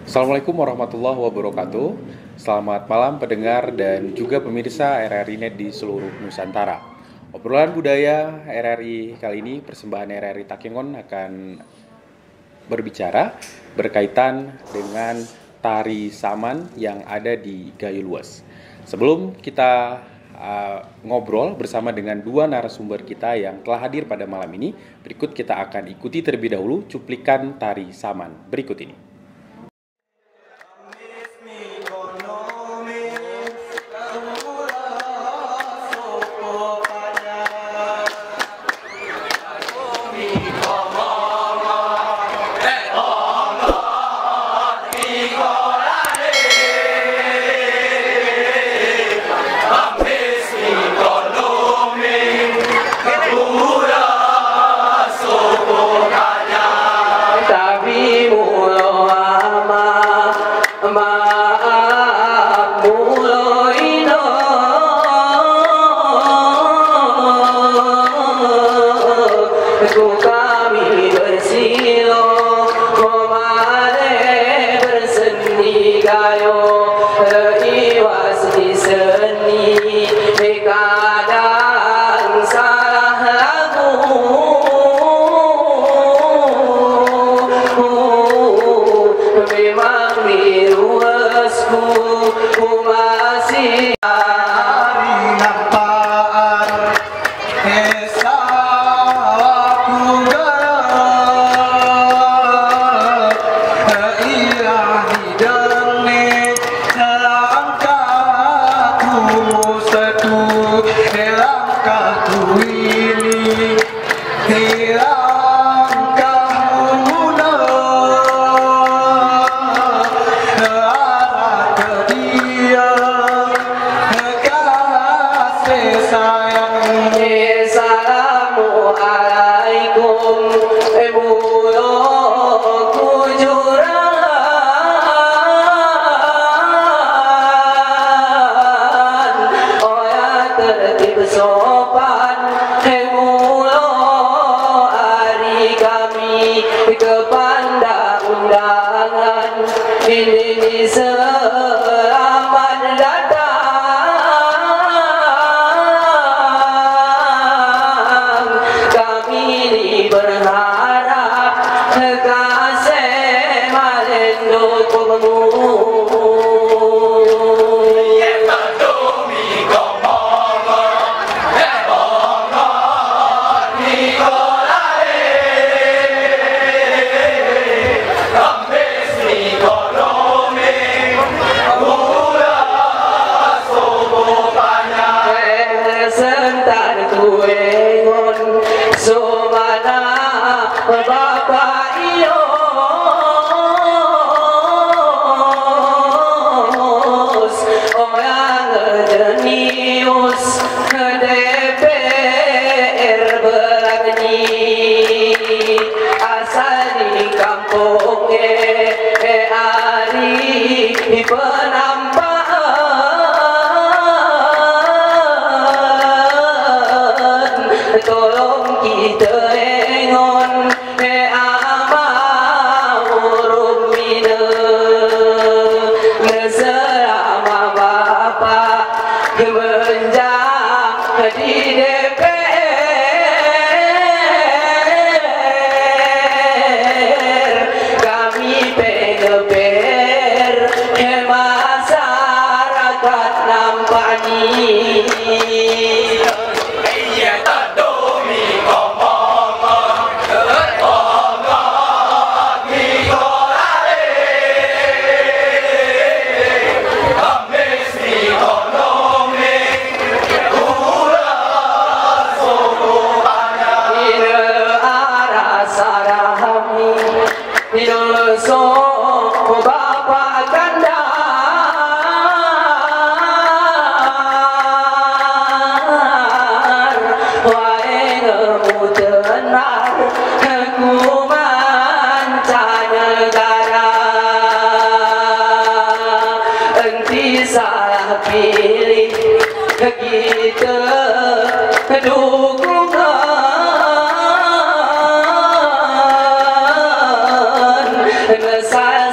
Assalamualaikum warahmatullahi wabarakatuh. Selamat malam pendengar dan juga pemirsa RRI Net di seluruh Nusantara. Obrolan budaya RRI kali ini, persembahan RRI Takengon akan berbicara berkaitan dengan tari saman yang ada di Gayo Luas. Sebelum kita ngobrol bersama dengan dua narasumber kita yang telah hadir pada malam ini, berikut kita akan ikuti terlebih dahulu cuplikan tari saman berikut ini.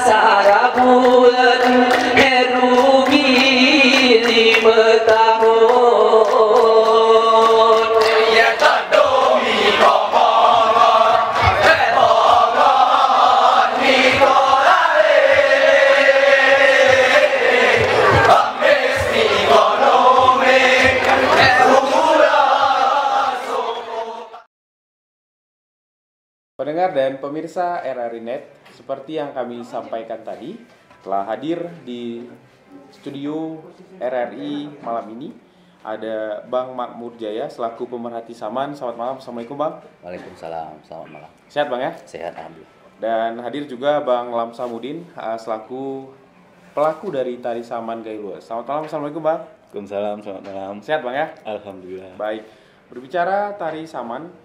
Sarabu pendengar dan pemirsa RRI Net, seperti yang kami sampaikan tadi, telah hadir di studio RRI malam ini ada Bang Makmur Jaya selaku pemerhati Saman. Selamat malam, Assalamualaikum Bang. Waalaikumsalam, selamat malam. Sehat Bang ya? Sehat, alhamdulillah. Dan hadir juga Bang Lamsamudin selaku pelaku dari tari Saman Gayo Luas. Selamat malam, Assalamualaikum Bang. Waalaikumsalam, selamat malam. Sehat Bang ya? Alhamdulillah. Baik, berbicara tari Saman,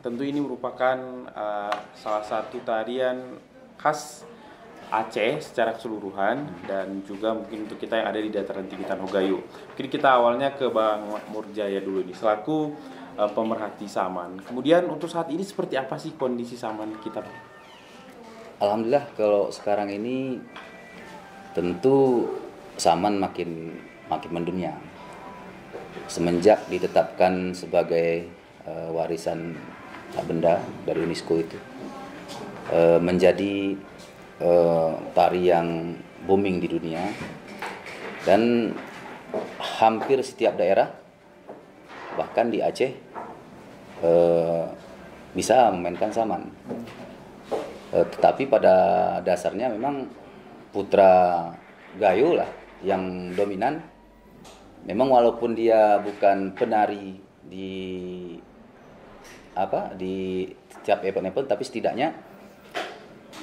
tentu ini merupakan salah satu tarian khas Aceh secara keseluruhan dan juga mungkin untuk kita yang ada di dataran tinggi Tanah Gayo. Mungkin kita awalnya ke Bang Makmur Jaya dulu nih selaku pemerhati Saman. Kemudian untuk saat ini seperti apa sih kondisi Saman kita? Alhamdulillah kalau sekarang ini tentu Saman makin mendunia. Semenjak ditetapkan sebagai warisan tak benda dari UNESCO itu menjadi tari yang booming di dunia, dan hampir setiap daerah bahkan di Aceh bisa memainkan Saman. Tetapi pada dasarnya memang putra Gayo lah yang dominan. Memang walaupun dia bukan penari di setiap event-event, tapi setidaknya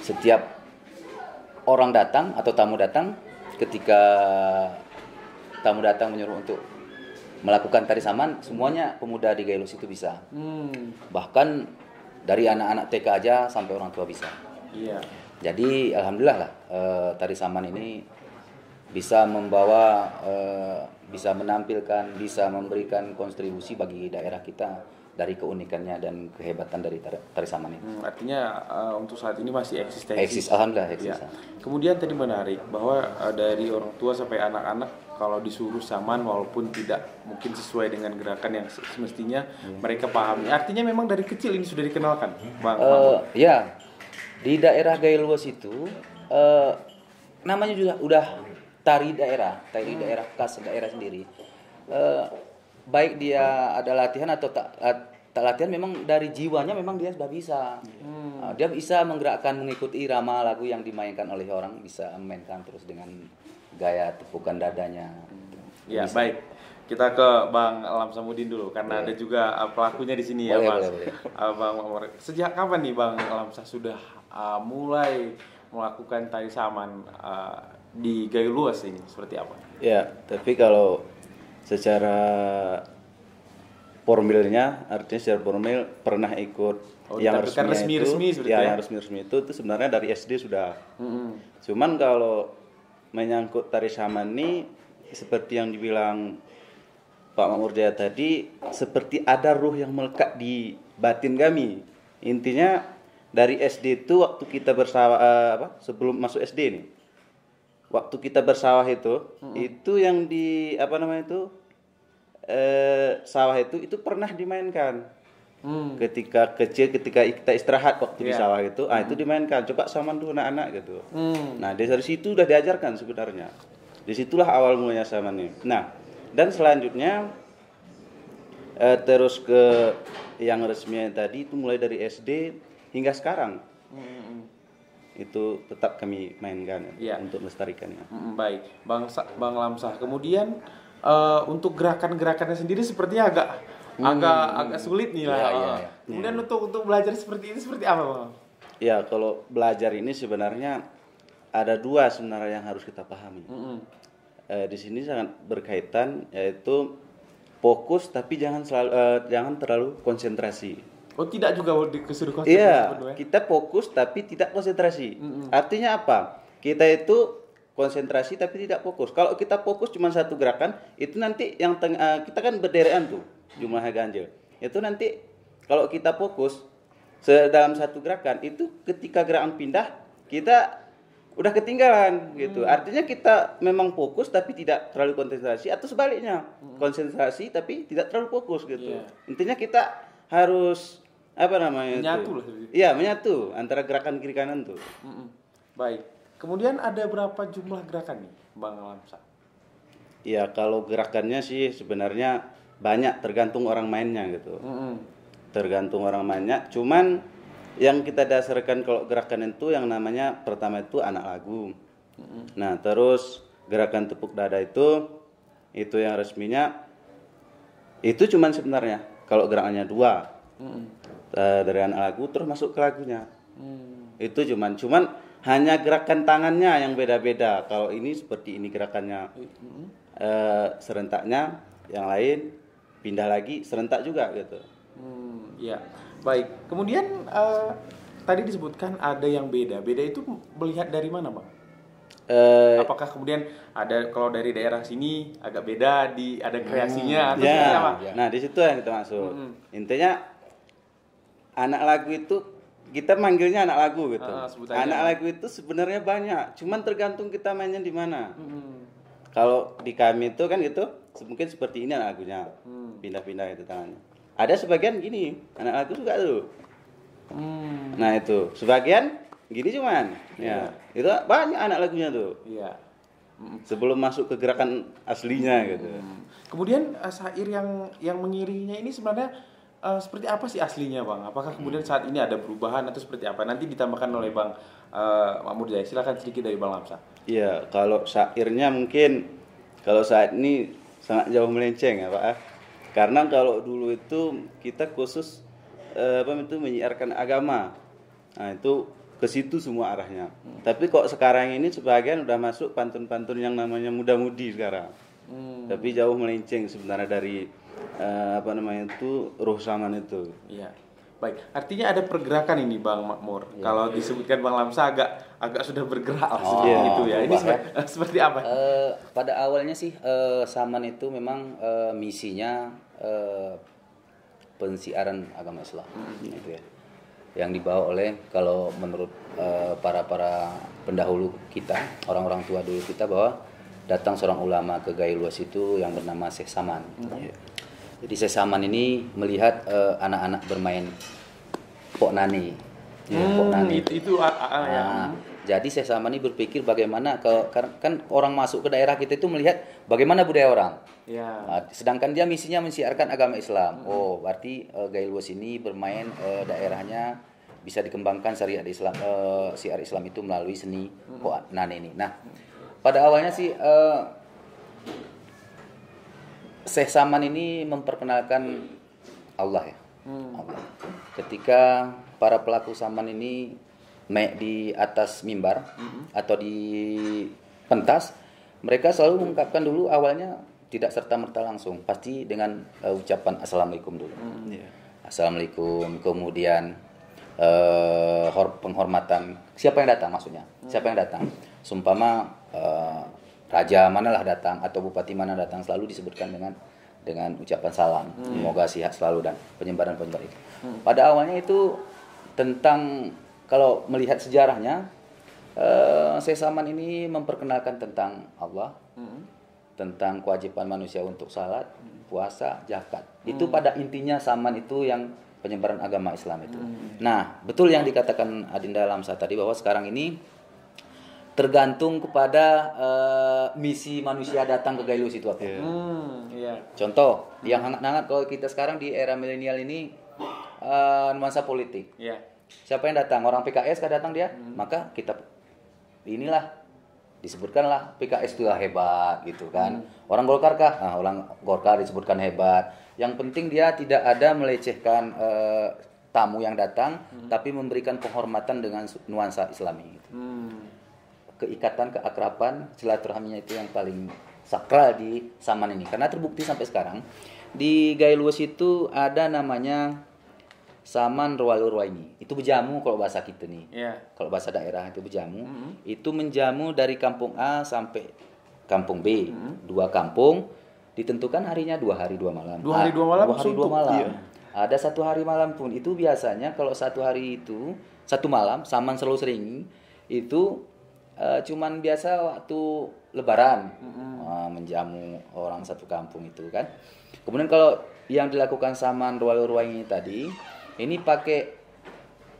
setiap orang datang atau tamu datang, ketika tamu datang menyuruh untuk melakukan tari Saman, semuanya pemuda di Gayo Luas itu bisa. Bahkan dari anak-anak TK aja sampai orang tua bisa. Iya. Jadi alhamdulillah lah tari Saman ini bisa membawa, bisa menampilkan, bisa memberikan kontribusi bagi daerah kita dari keunikannya dan kehebatan dari tari Saman ini. Artinya untuk saat ini masih eksistensi. Eksis, alhamdulillah eksis. Ya. Kemudian tadi menarik bahwa dari orang tua sampai anak-anak kalau disuruh Saman walaupun tidak mungkin sesuai dengan gerakan yang semestinya mereka pahami. Artinya memang dari kecil ini sudah dikenalkan, Bang. Ya, di daerah Gayo Luas itu namanya juga udah tari daerah khas daerah sendiri. Baik dia ada latihan atau tak latihan, memang dari jiwanya memang dia sudah bisa. Dia bisa menggerakkan, mengikuti irama lagu yang dimainkan oleh orang, bisa memainkan terus dengan gaya tepukan dadanya. Ya, bisa. baik. Kita ke Bang Lamsamudin dulu karena ada juga pelakunya di sini ya, Mas. Bang Makmur. Sejak kapan nih Bang Lamsa sudah mulai melakukan tari Saman di Gayo Luas ini? Seperti apa? Ya, tapi kalau secara formilnya, artinya secara formil pernah ikut yang resmi itu, yang resmi itu sebenarnya dari SD sudah. Cuman kalau menyangkut tari Saman ini seperti yang dibilang Pak Makmur Jaya tadi, seperti ada ruh yang melekat di batin kami. Intinya dari SD itu waktu kita bersawah, sebelum masuk SD nih, waktu kita bersawah itu yang di sawah itu pernah dimainkan. Ketika kecil, ketika kita istirahat waktu di sawah itu dimainkan. Coba Saman tuh anak-anak gitu. Nah dari situ udah diajarkan sebenarnya. Disitulah awal mulanya Saman ini. Nah dan selanjutnya terus ke yang resminya tadi itu mulai dari SD hingga sekarang. Itu tetap kami mainkan untuk melestarikannya. Baik, Bang Lamsah. Kemudian untuk gerakan-gerakannya sendiri sepertinya agak sulit nih lah. Kemudian untuk belajar seperti ini seperti apa, Bang? Ya, kalau belajar ini sebenarnya ada dua sebenarnya yang harus kita pahami. Di sini sangat berkaitan, yaitu fokus tapi jangan terlalu konsentrasi. Oh, tidak juga disuruh konsentrasi? Iya, kita fokus tapi tidak konsentrasi. Artinya apa? Kita itu konsentrasi tapi tidak fokus. Kalau kita fokus cuma satu gerakan, itu nanti yang kita kan berderetan tuh jumlahnya ganjil. Itu nanti kalau kita fokus dalam satu gerakan, itu ketika gerakan pindah kita udah ketinggalan gitu. Artinya kita memang fokus tapi tidak terlalu konsentrasi, atau sebaliknya konsentrasi tapi tidak terlalu fokus gitu. Intinya kita harus menyatu lah. Iya, menyatu antara gerakan kiri kanan tuh. Baik. Kemudian ada berapa jumlah gerakan nih, Bang Lamsa? Iya, kalau gerakannya sih sebenarnya banyak, tergantung orang mainnya gitu. Tergantung orang mainnya. Cuman yang kita dasarkan kalau gerakan itu yang namanya pertama itu anak lagu. Nah, terus gerakan tepuk dada itu yang resminya itu cuman sebenarnya kalau gerakannya 2 dari anak lagu terus masuk ke lagunya. Itu cuman hanya gerakan tangannya yang beda-beda. Kalau ini seperti ini gerakannya serentaknya, yang lain pindah lagi serentak juga gitu. Ya, baik. Kemudian tadi disebutkan ada yang beda. Beda itu melihat dari mana, Bang? Apakah kemudian ada kalau dari daerah sini agak beda ada kreasinya atau seperti apa? Nah, di situ yang kita maksud. Intinya anak lagu itu kita manggilnya anak lagu gitu. Anak lagu itu sebenarnya banyak, cuman tergantung kita mainnya di mana. Kalau di kami itu kan gitu, mungkin seperti ini anak lagunya, pindah-pindah itu tangannya. Ada sebagian gini, anak lagu juga tuh. Nah itu, sebagian gini cuman, ya itu banyak anak lagunya tuh. Iya. Sebelum masuk ke gerakan aslinya gitu. Kemudian syair yang mengiringinya ini sebenarnya seperti apa sih aslinya, Bang? Apakah kemudian saat ini ada perubahan atau seperti apa? Nanti ditambahkan oleh Bang Makmur Jaya. Silakan sedikit dari Bang Lamsa. Iya, kalau syairnya mungkin kalau saat ini sangat jauh melenceng ya Pak. Karena kalau dulu itu kita khusus menyiarkan agama. Nah itu ke situ semua arahnya. Tapi kok sekarang ini sebagian udah masuk pantun-pantun yang namanya muda-mudi sekarang. Tapi jauh melenceng sebenarnya dari ruh zaman itu. Iya. Baik, artinya ada pergerakan ini Bang Makmur. Ya. Kalau disebutkan Bang Lamsa agak sudah bergerak lah gitu ya. Ini seperti apa? Pada awalnya sih Saman itu memang misinya pensiaran agama Islam gitu ya. Yang dibawa oleh kalau menurut para pendahulu kita, orang-orang tua dulu kita, bahwa datang seorang ulama ke Gailuas itu yang bernama Syekh Saman. Jadi Syekh Saman ini melihat anak-anak bermain pok nani. Pok nani. Jadi Syekh Saman ini berpikir bagaimana kan orang masuk ke daerah kita itu melihat bagaimana budaya orang. Ya. Nah, sedangkan dia misinya mensiarkan agama Islam. Oh, berarti Gailuas ini bermain daerahnya bisa dikembangkan syariat Islam, syiar Islam itu melalui seni pok nani ini. Nah, pada awalnya sih Syekh Saman ini memperkenalkan Allah ya. Allah. Ketika para pelaku Saman ini naik di atas mimbar atau di pentas, mereka selalu mengungkapkan dulu awalnya tidak serta-merta langsung, pasti dengan ucapan assalamualaikum dulu. Assalamualaikum, kemudian penghormatan siapa yang datang maksudnya. Siapa yang datang? Sumpama raja manalah datang atau bupati mana datang, selalu disebutkan dengan ucapan salam, semoga sehat selalu dan penyebaran itu. Pada awalnya itu tentang, kalau melihat sejarahnya, Syekh Saman ini memperkenalkan tentang Allah, tentang kewajiban manusia untuk salat, puasa, zakat. Itu pada intinya Saman itu yang penyebaran agama Islam itu. Nah, betul yang dikatakan Adinda Lamsa tadi, bahwa sekarang ini tergantung kepada misi manusia datang ke Gailuas itu apa. Contoh yang hangat-hangat kalau kita sekarang di era milenial ini, nuansa politik. Siapa yang datang? Orang PKS kah datang dia? Maka kita inilah disebutkanlah PKS itu hebat gitu kan. Orang Golkar kah? Nah, orang Golkar disebutkan hebat. Yang penting dia tidak ada melecehkan tamu yang datang, tapi memberikan penghormatan dengan nuansa Islami. Gitu. Keikatan, keakraban, silaturahminya itu yang paling sakral di Saman ini. Karena terbukti sampai sekarang di Gailuas itu ada namanya Saman Ruwalu-Ruwaini. Itu berjamu kalau bahasa kita nih. Kalau bahasa daerah itu berjamu. Itu menjamu dari kampung A sampai kampung B. 2 kampung, ditentukan harinya 2 hari 2 malam. 2 hari 2 malam. 2 hari 2 malam. Iya. Ada 1 hari malam pun. Itu biasanya kalau 1 hari itu 1 malam Saman selalu sering itu cuman biasa waktu Lebaran menjamu orang satu kampung itu kan. Kemudian kalau yang dilakukan Saman Ruwalu-Ruwaini tadi, ini pakai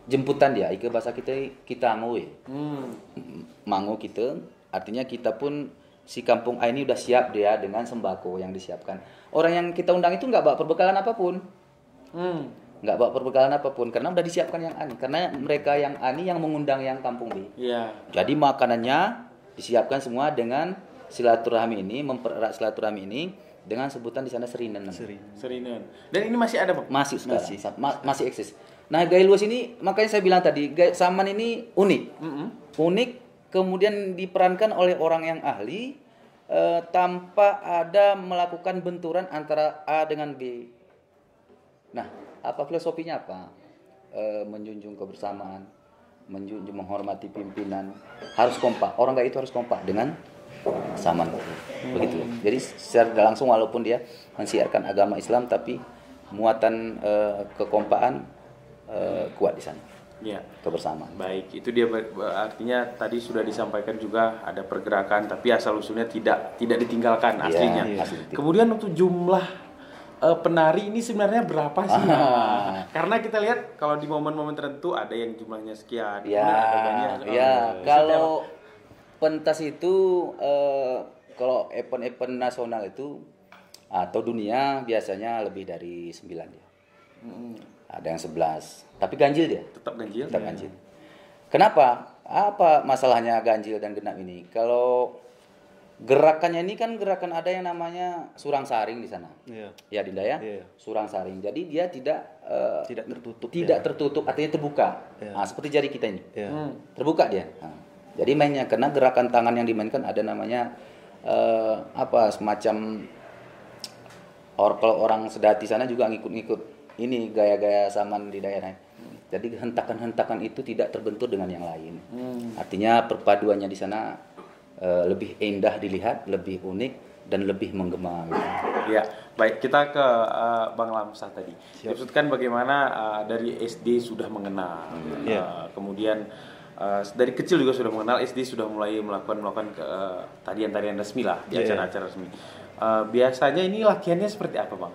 jemputan dia. Ike bahasa kita mangu ya. Mangu kita, artinya kita pun si kampung A ini udah siap dia dengan sembako yang disiapkan. Orang yang kita undang itu nggak bawa perbekalan apapun. nggak bawa perbekalan apapun karena udah disiapkan yang ani. Karena mereka yang ani yang mengundang yang kampung B. Iya. Jadi makanannya disiapkan semua dengan silaturahmi ini, mempererat silaturahmi ini dengan sebutan di sana Serinen. Serinen. Dan ini masih ada, Bang? Masih sekarang, masih eksis. Nah, gaya luas ini makanya saya bilang tadi, Saman ini unik. Unik, kemudian diperankan oleh orang yang ahli tanpa ada melakukan benturan antara A dengan B. Nah, apa filosofinya apa? Menjunjung kebersamaan, menghormati pimpinan, harus kompak. Orang kayak itu harus kompak dengan Saman. Begitu. Jadi secara langsung walaupun dia mensiarkan agama Islam tapi muatan kekompakan kuat di sana. Ya. Kebersamaan. Baik, itu dia artinya tadi sudah disampaikan juga ada pergerakan tapi asal usulnya tidak ditinggalkan aslinya. Iya. Kemudian untuk jumlah penari ini sebenarnya berapa sih? Karena kita lihat kalau di momen-momen tertentu ada yang jumlahnya sekian, Ya, ada banyak. kalau pentas itu kalau event-event nasional itu atau dunia biasanya lebih dari 9 ya. Ada yang 11, tapi ganjil dia. Tetap ganjil. Tetap ganjil. Kenapa? Apa masalahnya ganjil dan genap ini? Kalau gerakannya ini kan gerakan ada yang namanya surang saring di sana. Iya. Ya Dinda ya. Iya. Surang saring. Jadi dia tidak tertutup. Tidak tertutup, artinya terbuka. Iya. Nah, seperti jari kita ini. Iya. Terbuka dia. Nah, jadi mainnya karena gerakan tangan yang dimainkan ada namanya semacam kalau orang sedati sana juga ngikut-ngikut ini gaya-gaya Saman di daerah. Jadi hentakan-hentakan itu tidak terbentur dengan yang lain. Artinya perpaduannya di sana lebih indah dilihat, lebih unik dan lebih menggema. Ya, baik kita ke Bang Lamsah tadi. Maksudkan bagaimana dari SD sudah mengenal, kemudian dari kecil juga sudah mengenal, SD sudah mulai melakukan tarian-tarian resmi lah di acara-acara resmi. Biasanya ini latihannya seperti apa, Bang?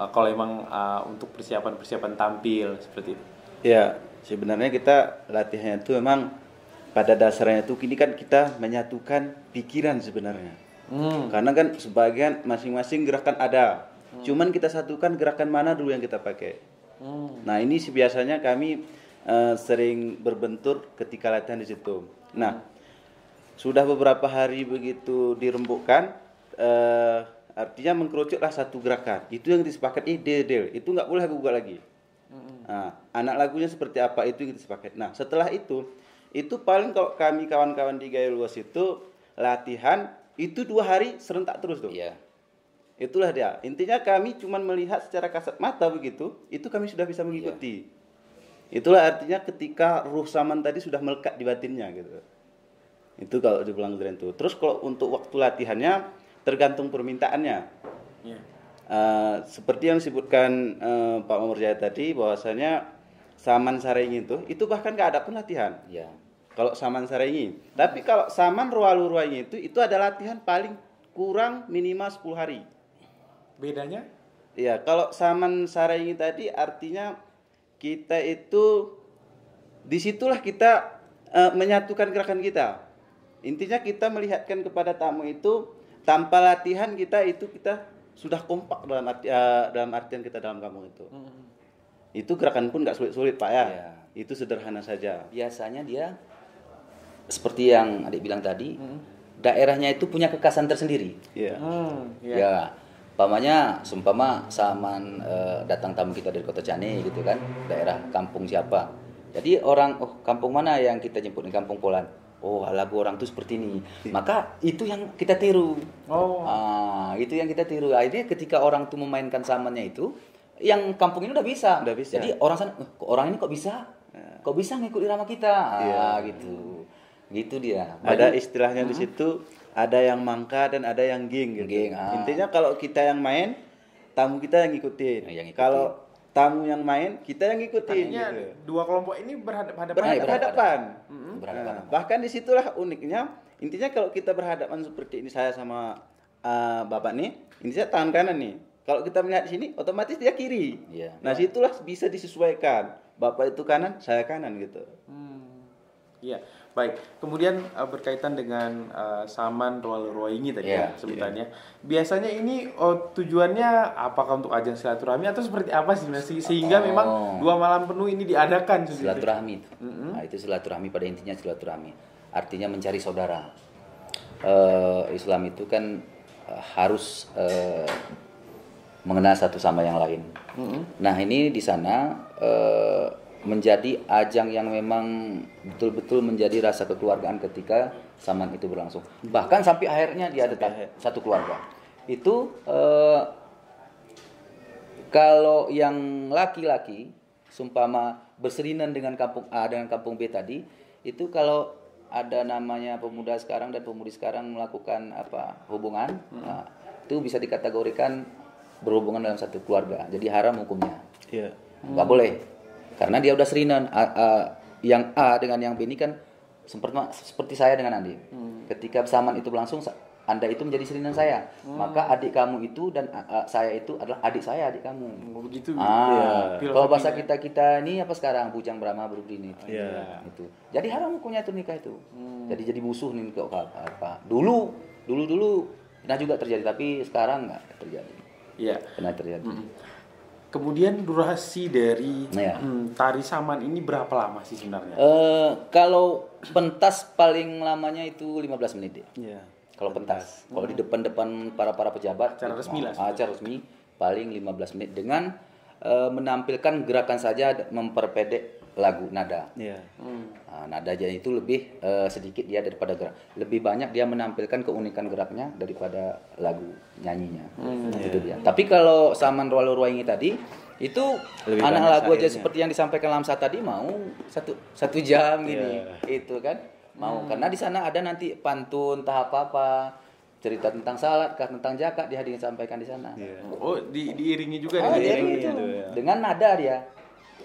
Kalau emang untuk persiapan tampil seperti itu? Ya, sebenarnya kita latihannya itu memang pada dasarnya itu kini kan kita menyatukan pikiran sebenarnya. Karena kan sebagian masing-masing gerakan ada. Cuman kita satukan gerakan mana dulu yang kita pakai. Nah, ini biasanya kami sering berbentur ketika latihan di situ. Nah, sudah beberapa hari begitu dirembukkan, artinya mengkerucutlah satu gerakan. Itu yang disepakati del. Itu nggak boleh gugat lagi. Nah, anak lagunya seperti apa itu yang disepakati. Nah, setelah itu paling kalau kami kawan-kawan di Gaya Luas itu latihan itu 2 hari serentak terus tuh. Iya. Itulah dia. Intinya kami cuma melihat secara kasat mata begitu, itu kami sudah bisa mengikuti. Itulah artinya ketika ruh Saman tadi sudah melekat di batinnya gitu. Itu kalau di Pulang Duren itu. Terus kalau untuk waktu latihannya tergantung permintaannya. Seperti yang disebutkan Pak Mamurjaya tadi bahwasanya Saman Sarengi itu bahkan nggak ada pun latihan. Ya. Kalau Saman Sarengi. Tapi kalau Saman Rualu Ruaingi itu ada latihan paling kurang minimal 10 hari. Bedanya? Ya, kalau Saman Sarengi tadi artinya kita itu disitulah kita menyatukan gerakan kita. Intinya kita melihatkan kepada tamu itu tanpa latihan kita sudah kompak dalam artian kita dalam kampung itu. Itu gerakan pun nggak sulit-sulit Pak ya. Itu sederhana saja. Biasanya dia seperti yang adik bilang tadi, daerahnya itu punya kekhasan tersendiri. Iya. Ya, seumpama Saman datang tamu kita dari Kota Cane gitu kan, daerah kampung siapa. Jadi kampung mana yang kita jemput di Kampung Polan? Oh, lagu orang tuh seperti ini. Maka itu yang kita tiru. Itu yang kita tiru. Akhirnya ketika orang tuh memainkan Samannya itu, yang kampung ini udah bisa. Jadi orang sana, orang ini kok bisa? Kok bisa ngikut irama kita? Gitu. Gitu dia. Ada istilahnya di situ, ada yang mangka dan ada yang ging gitu. Intinya kalau kita yang main, tamu kita yang ngikutin. Kalau tamu yang main, kita yang ngikutin. Artinya gitu. dua kelompok ini berhadapan. Nah, bahkan disitulah uniknya. Intinya kalau kita berhadapan seperti ini, saya sama bapak nih, ini saya tangan kanan nih. Kalau kita melihat di sini, otomatis dia kiri. Nah, situlah bisa disesuaikan. Bapak itu kanan, saya kanan gitu. Iya, baik. Kemudian berkaitan dengan Saman Rowaingi tadi Iya, sebutannya. Biasanya ini tujuannya apakah untuk ajang silaturahmi atau seperti apa sih sebenarnya? Sehingga memang 2 malam penuh ini diadakan seperti itu. Silaturahmi itu. Nah, itu silaturahmi, pada intinya silaturahmi. Artinya mencari saudara. Islam itu kan harus mengenal satu sama yang lain. Nah, ini di sana menjadi ajang yang memang betul-betul menjadi rasa kekeluargaan ketika Saman itu berlangsung. Bahkan sampai akhirnya dia ada satu keluarga. Itu kalau yang laki-laki sumpama berserinan dengan kampung A dengan kampung B tadi, itu kalau ada namanya pemuda sekarang dan pemudi sekarang melakukan hubungan, nah, itu bisa dikategorikan berhubungan dalam satu keluarga. Jadi haram hukumnya. Iya. Nggak boleh. Karena dia udah serinan. Yang A dengan yang B ini kan seperti saya dengan Andi. Ketika Saman itu berlangsung, Anda itu menjadi serinan saya. Maka adik kamu itu dan saya itu adalah adik saya, adik kamu. Begitu. Kalau bahasa kita ini apa sekarang? Bujang Brahma berbrini. Iya. Itu. Jadi haram hukumnya itu nikah itu. Jadi musuh nih kok apa. Dulu pernah juga terjadi, tapi sekarang nggak terjadi. Iya. Pernah terjadi. Kemudian durasi dari Iya. tari Saman ini berapa lama sih sebenarnya? Kalau pentas paling lamanya itu 15 menit deh. Iya. Kalau pentas. Kalau di depan para pejabat Acara resmi lah. Acara resmi paling 15 menit dengan menampilkan gerakan saja memperpendek lagu nada. Iya. Nada aja itu lebih sedikit dia daripada gerak. Lebih banyak dia menampilkan keunikan geraknya daripada lagu nyanyinya. Itu dia. Tapi kalau Saman Rowaingi tadi itu Lebih anak banyak lagu aja syairnya. seperti yang disampaikan Lamsa tadi mau satu jam gini. Itu kan mau karena di sana ada nanti pantun tahap apa cerita tentang salat kah tentang zakat dia disampaikan di sana. Oh, diiringi juga Diiringi dengan itu. Dengan nada dia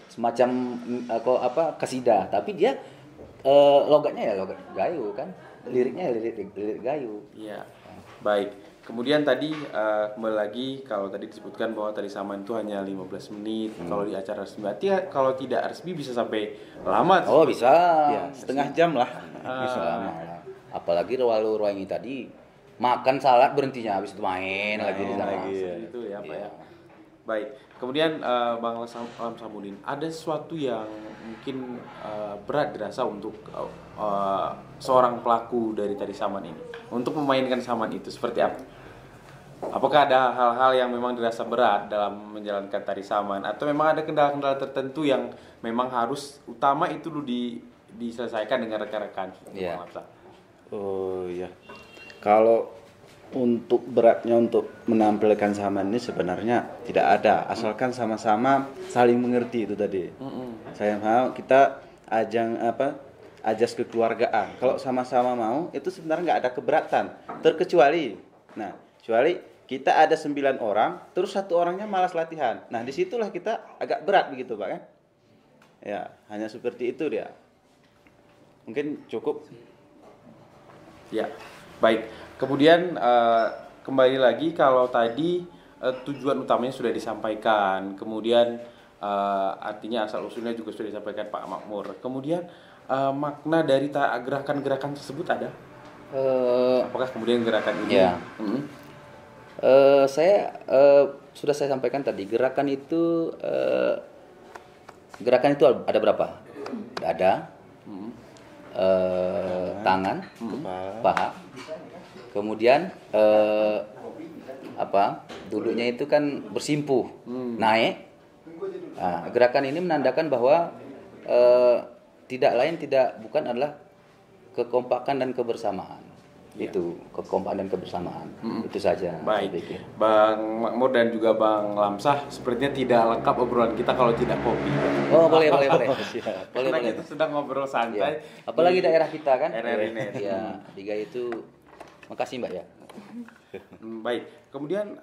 semacam kasidah, tapi dia logatnya ya logat gayo kan, liriknya ya lirik gayo. Iya. Baik. Kemudian tadi kembali lagi kalau tadi disebutkan bahwa tari Saman itu hanya 15 menit. Kalau di acara resmi berarti kalau tidak resmi bisa sampai lama. Oh bisa. Ya, setengah jam lah. Bisa lama lah. Apalagi Rowaingi tadi makan salad berhentinya habis itu main lagi di sana. Itu ya Pak ya. Baik. Kemudian Bang Lamsamudin, ada sesuatu yang mungkin berat dirasa untuk seorang pelaku dari tari Saman ini untuk memainkan Saman itu seperti apa? Apakah ada hal-hal yang memang dirasa berat dalam menjalankan tari Saman atau memang ada kendala-kendala tertentu yang memang harus utama itu dulu diselesaikan dengan rekan-rekan? Iya. Oh iya. Kalau untuk beratnya untuk menampilkan Saman ini sebenarnya tidak ada, asalkan sama-sama saling mengerti itu tadi. Saya mau kita ajas kekeluargaan. Kalau sama-sama mau itu sebenarnya nggak ada keberatan, terkecuali kita ada 9 orang, terus 1 orangnya malas latihan. Nah disitulah kita agak berat begitu Pak kan? Ya hanya seperti itu dia. Mungkin cukup. Ya, baik. Kemudian kembali lagi kalau tadi tujuan utamanya sudah disampaikan, kemudian artinya asal usulnya juga sudah disampaikan Pak Makmur. Kemudian makna dari gerakan-gerakan tersebut ada? Apakah kemudian gerakan ini? Ya. Saya sudah saya sampaikan tadi gerakan itu ada berapa? Dada, tangan, paha. Kemudian duduknya itu kan bersimpuh, naik. Nah, gerakan ini menandakan bahwa bukan adalah kekompakan dan kebersamaan. Itu kekompakan dan kebersamaan. Itu saja. Baik. Saya pikir. Bang Makmur dan juga Bang Lamsah sepertinya tidak lengkap obrolan kita kalau tidak kopi. Oh boleh. Karena kita sedang ngobrol santai. Ya. Apalagi daerah kita kan. RRI Net. Ya, Liga itu. Makasih Mbak ya. Baik. Kemudian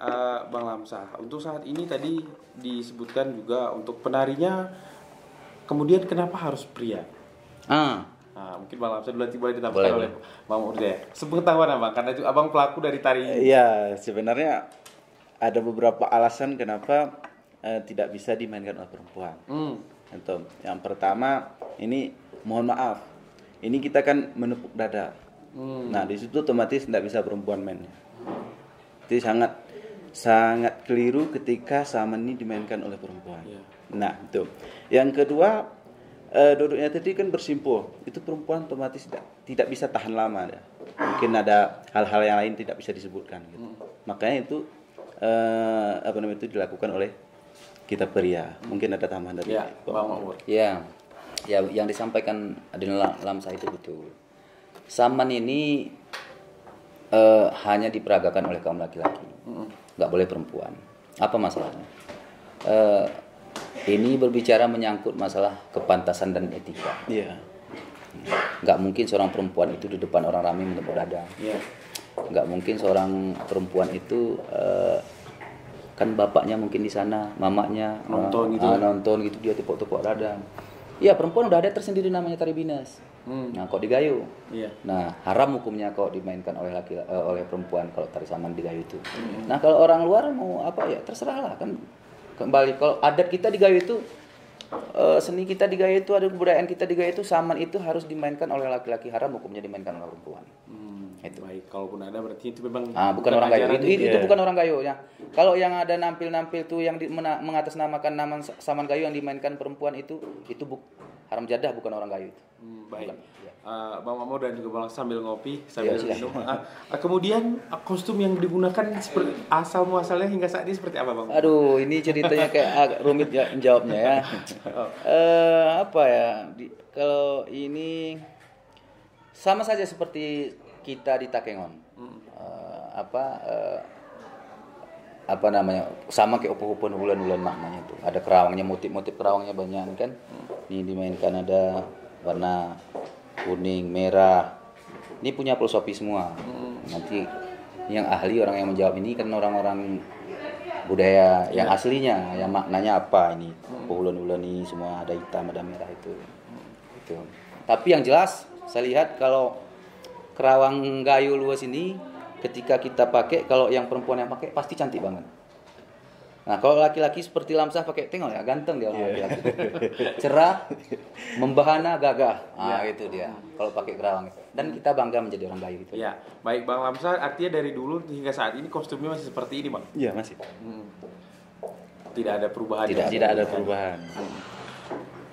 Bang Lamsah, untuk saat ini tadi disebutkan juga untuk penarinya. Kemudian kenapa harus pria? Nah, mungkin Bang Lamsah dulu boleh ditambahkan oleh Bang Urde. Sepengetahuan Abang, karena itu Abang pelaku dari tari. Iya, sebenarnya ada beberapa alasan kenapa tidak bisa dimainkan oleh perempuan. Yang pertama, ini mohon maaf, Ini kita kan menepuk dada. Nah, di situ otomatis tidak bisa perempuan mainnya. Itu sangat keliru ketika saman ini dimainkan oleh perempuan. Nah, itu. Yang kedua, duduknya tadi kan bersimpul. Itu perempuan otomatis tidak bisa tahan lama. Mungkin ada hal-hal yang lain tidak bisa disebutkan. Gitu. Makanya itu itu dilakukan oleh kita pria. Mungkin ada tambahan dari Bang Makmur. Ya, yang disampaikan Adinda Lamsa itu betul. Saman ini hanya diperagakan oleh kaum laki-laki, nggak boleh perempuan. Apa masalahnya? Ini berbicara menyangkut masalah kepantasan dan etika. Iya. Nggak mungkin seorang perempuan itu di depan orang ramai menepuk dada. Nggak mungkin seorang perempuan itu kan bapaknya mungkin di sana, mamanya nonton gitu dia tepuk-tepuk dada. Iya, perempuan udah ada tersendiri namanya tari binas. Nah, kok digayu? Nah, haram hukumnya kok dimainkan oleh perempuan kalau tari saman digayu itu. Nah, kalau orang luar mau apa ya terserahlah kan. Kembali kalau adat kita digayu itu seni kita digayu itu ada kebudayaan kita digayu itu saman itu harus dimainkan oleh laki-laki, haram hukumnya dimainkan oleh perempuan. Itu. Baik, kalaupun ada berarti itu memang bukan orang gayo. Itu bukan orang gayo ya. Kalau yang ada nampil-nampil tuh yang mengatasnamakan nama saman gayo yang dimainkan perempuan itu haram jadah, bukan orang gayo itu. Baik. Bukan, ya. Bang Mamo dan juga Bang sambil ngopi, sambil minum. Kemudian kostum yang digunakan asal muasalnya hingga saat ini seperti apa, Bang? Aduh, ini ceritanya kayak agak rumit ya menjawabnya ya. Apa ya? Kalau ini sama saja seperti kita di Takengon. Apa namanya? Sama kayak opo-opo ulan-ulan maknanya itu. Ada kerawangnya, motif-motif kerawangnya banyak kan. Ini dimainkan ada warna kuning, merah. Ini punya filosofi semua. Nanti yang ahli orang yang menjawab ini kan orang-orang budaya yang aslinya, yang maknanya apa ini. Ulan-ulan ini semua ada hitam, ada merah itu. Tapi yang jelas saya lihat kalau kerawang gayo luas ini ketika kita pakai, kalau yang perempuan yang pakai pasti cantik banget. Nah, kalau laki-laki seperti Lamsah pakai, tengok ya, ganteng dia laki-laki. Cerah, membahana, gagah. Itu dia. Kalau pakai kerawang. Dan kita bangga menjadi orang gayo itu. Ya, baik Bang Lamsah, artinya dari dulu hingga saat ini kostumnya masih seperti ini, Bang? Iya, masih. Tidak ada perubahan. Tidak ada perubahan.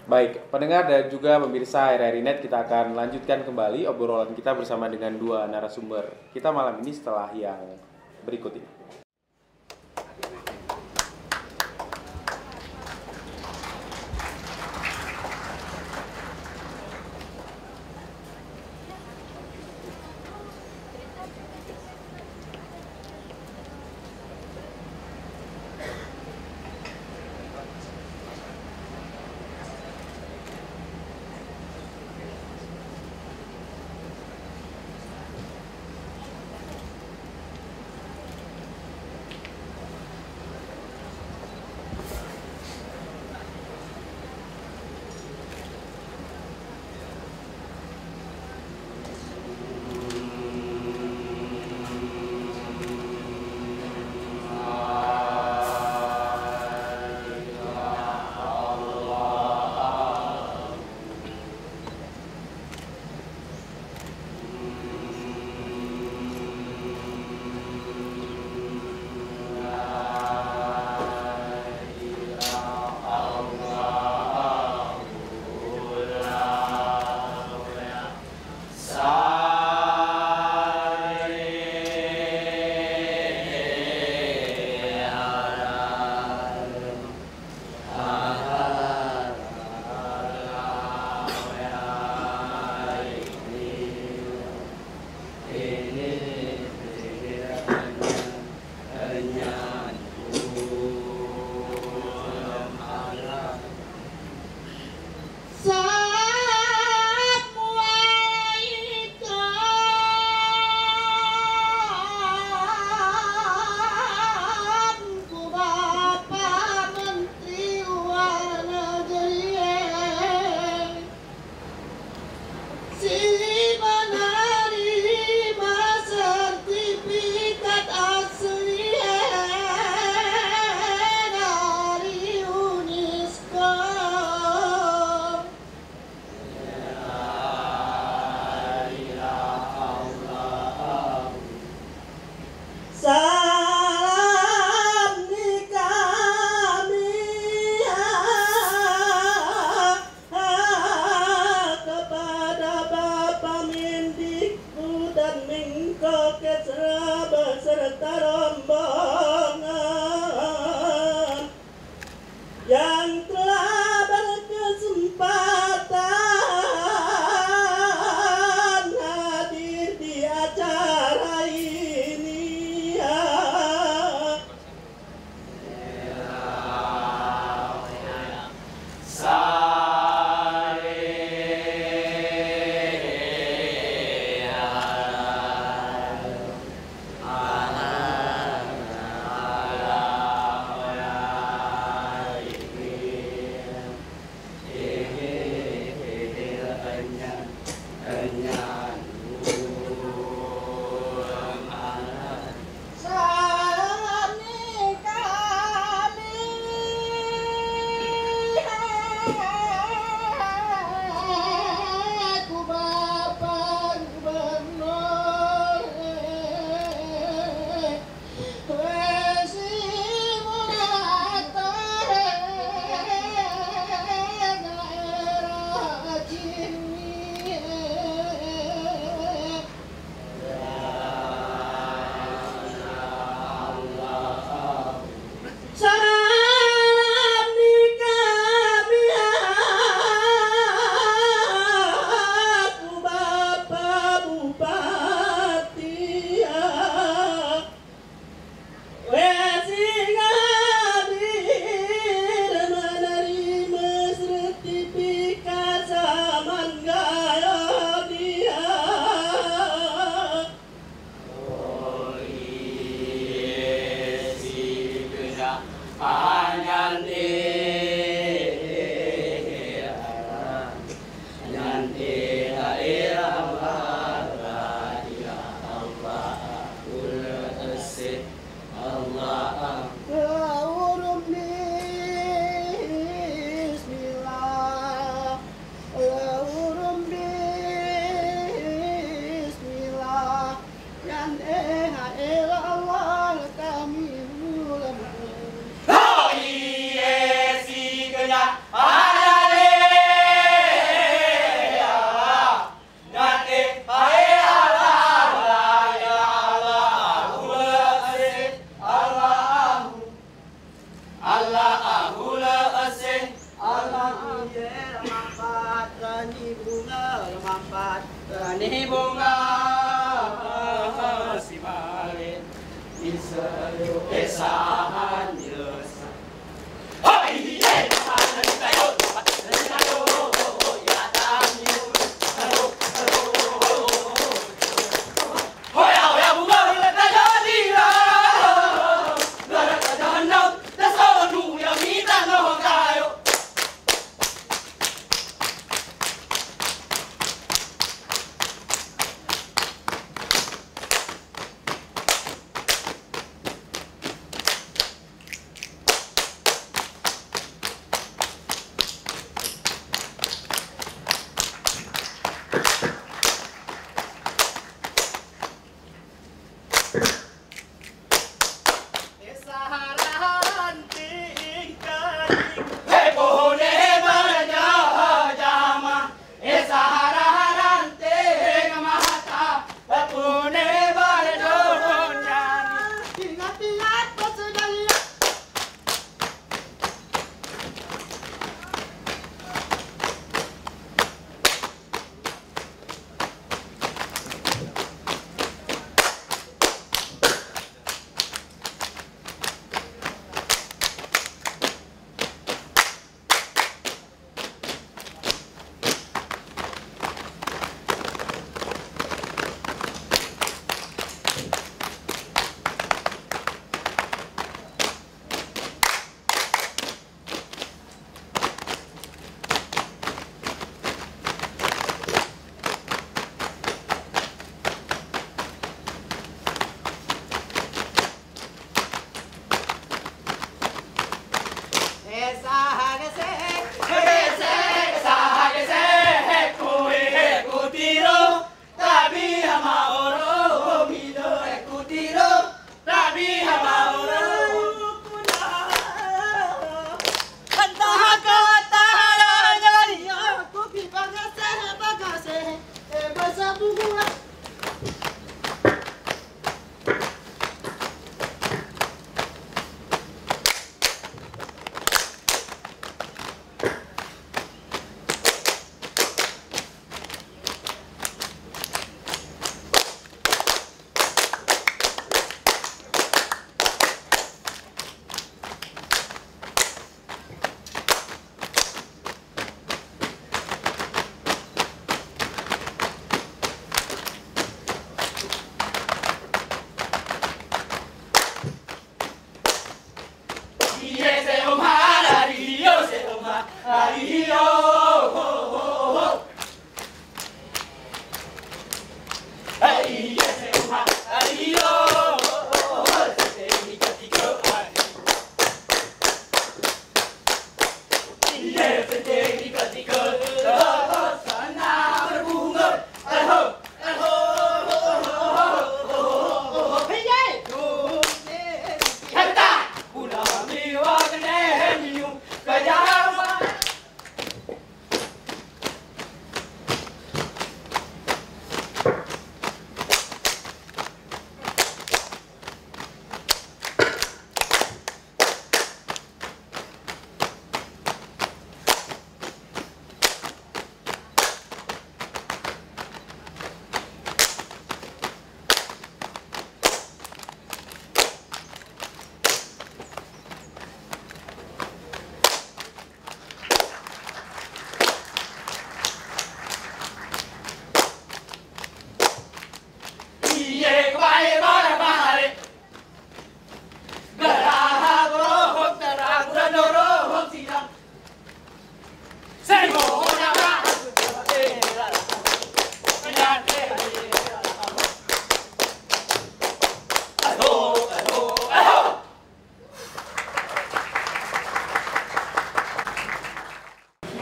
Baik, pendengar dan juga pemirsa RRI Net, kita akan lanjutkan kembali obrolan kita bersama dengan dua narasumber kita malam ini setelah yang berikut ini.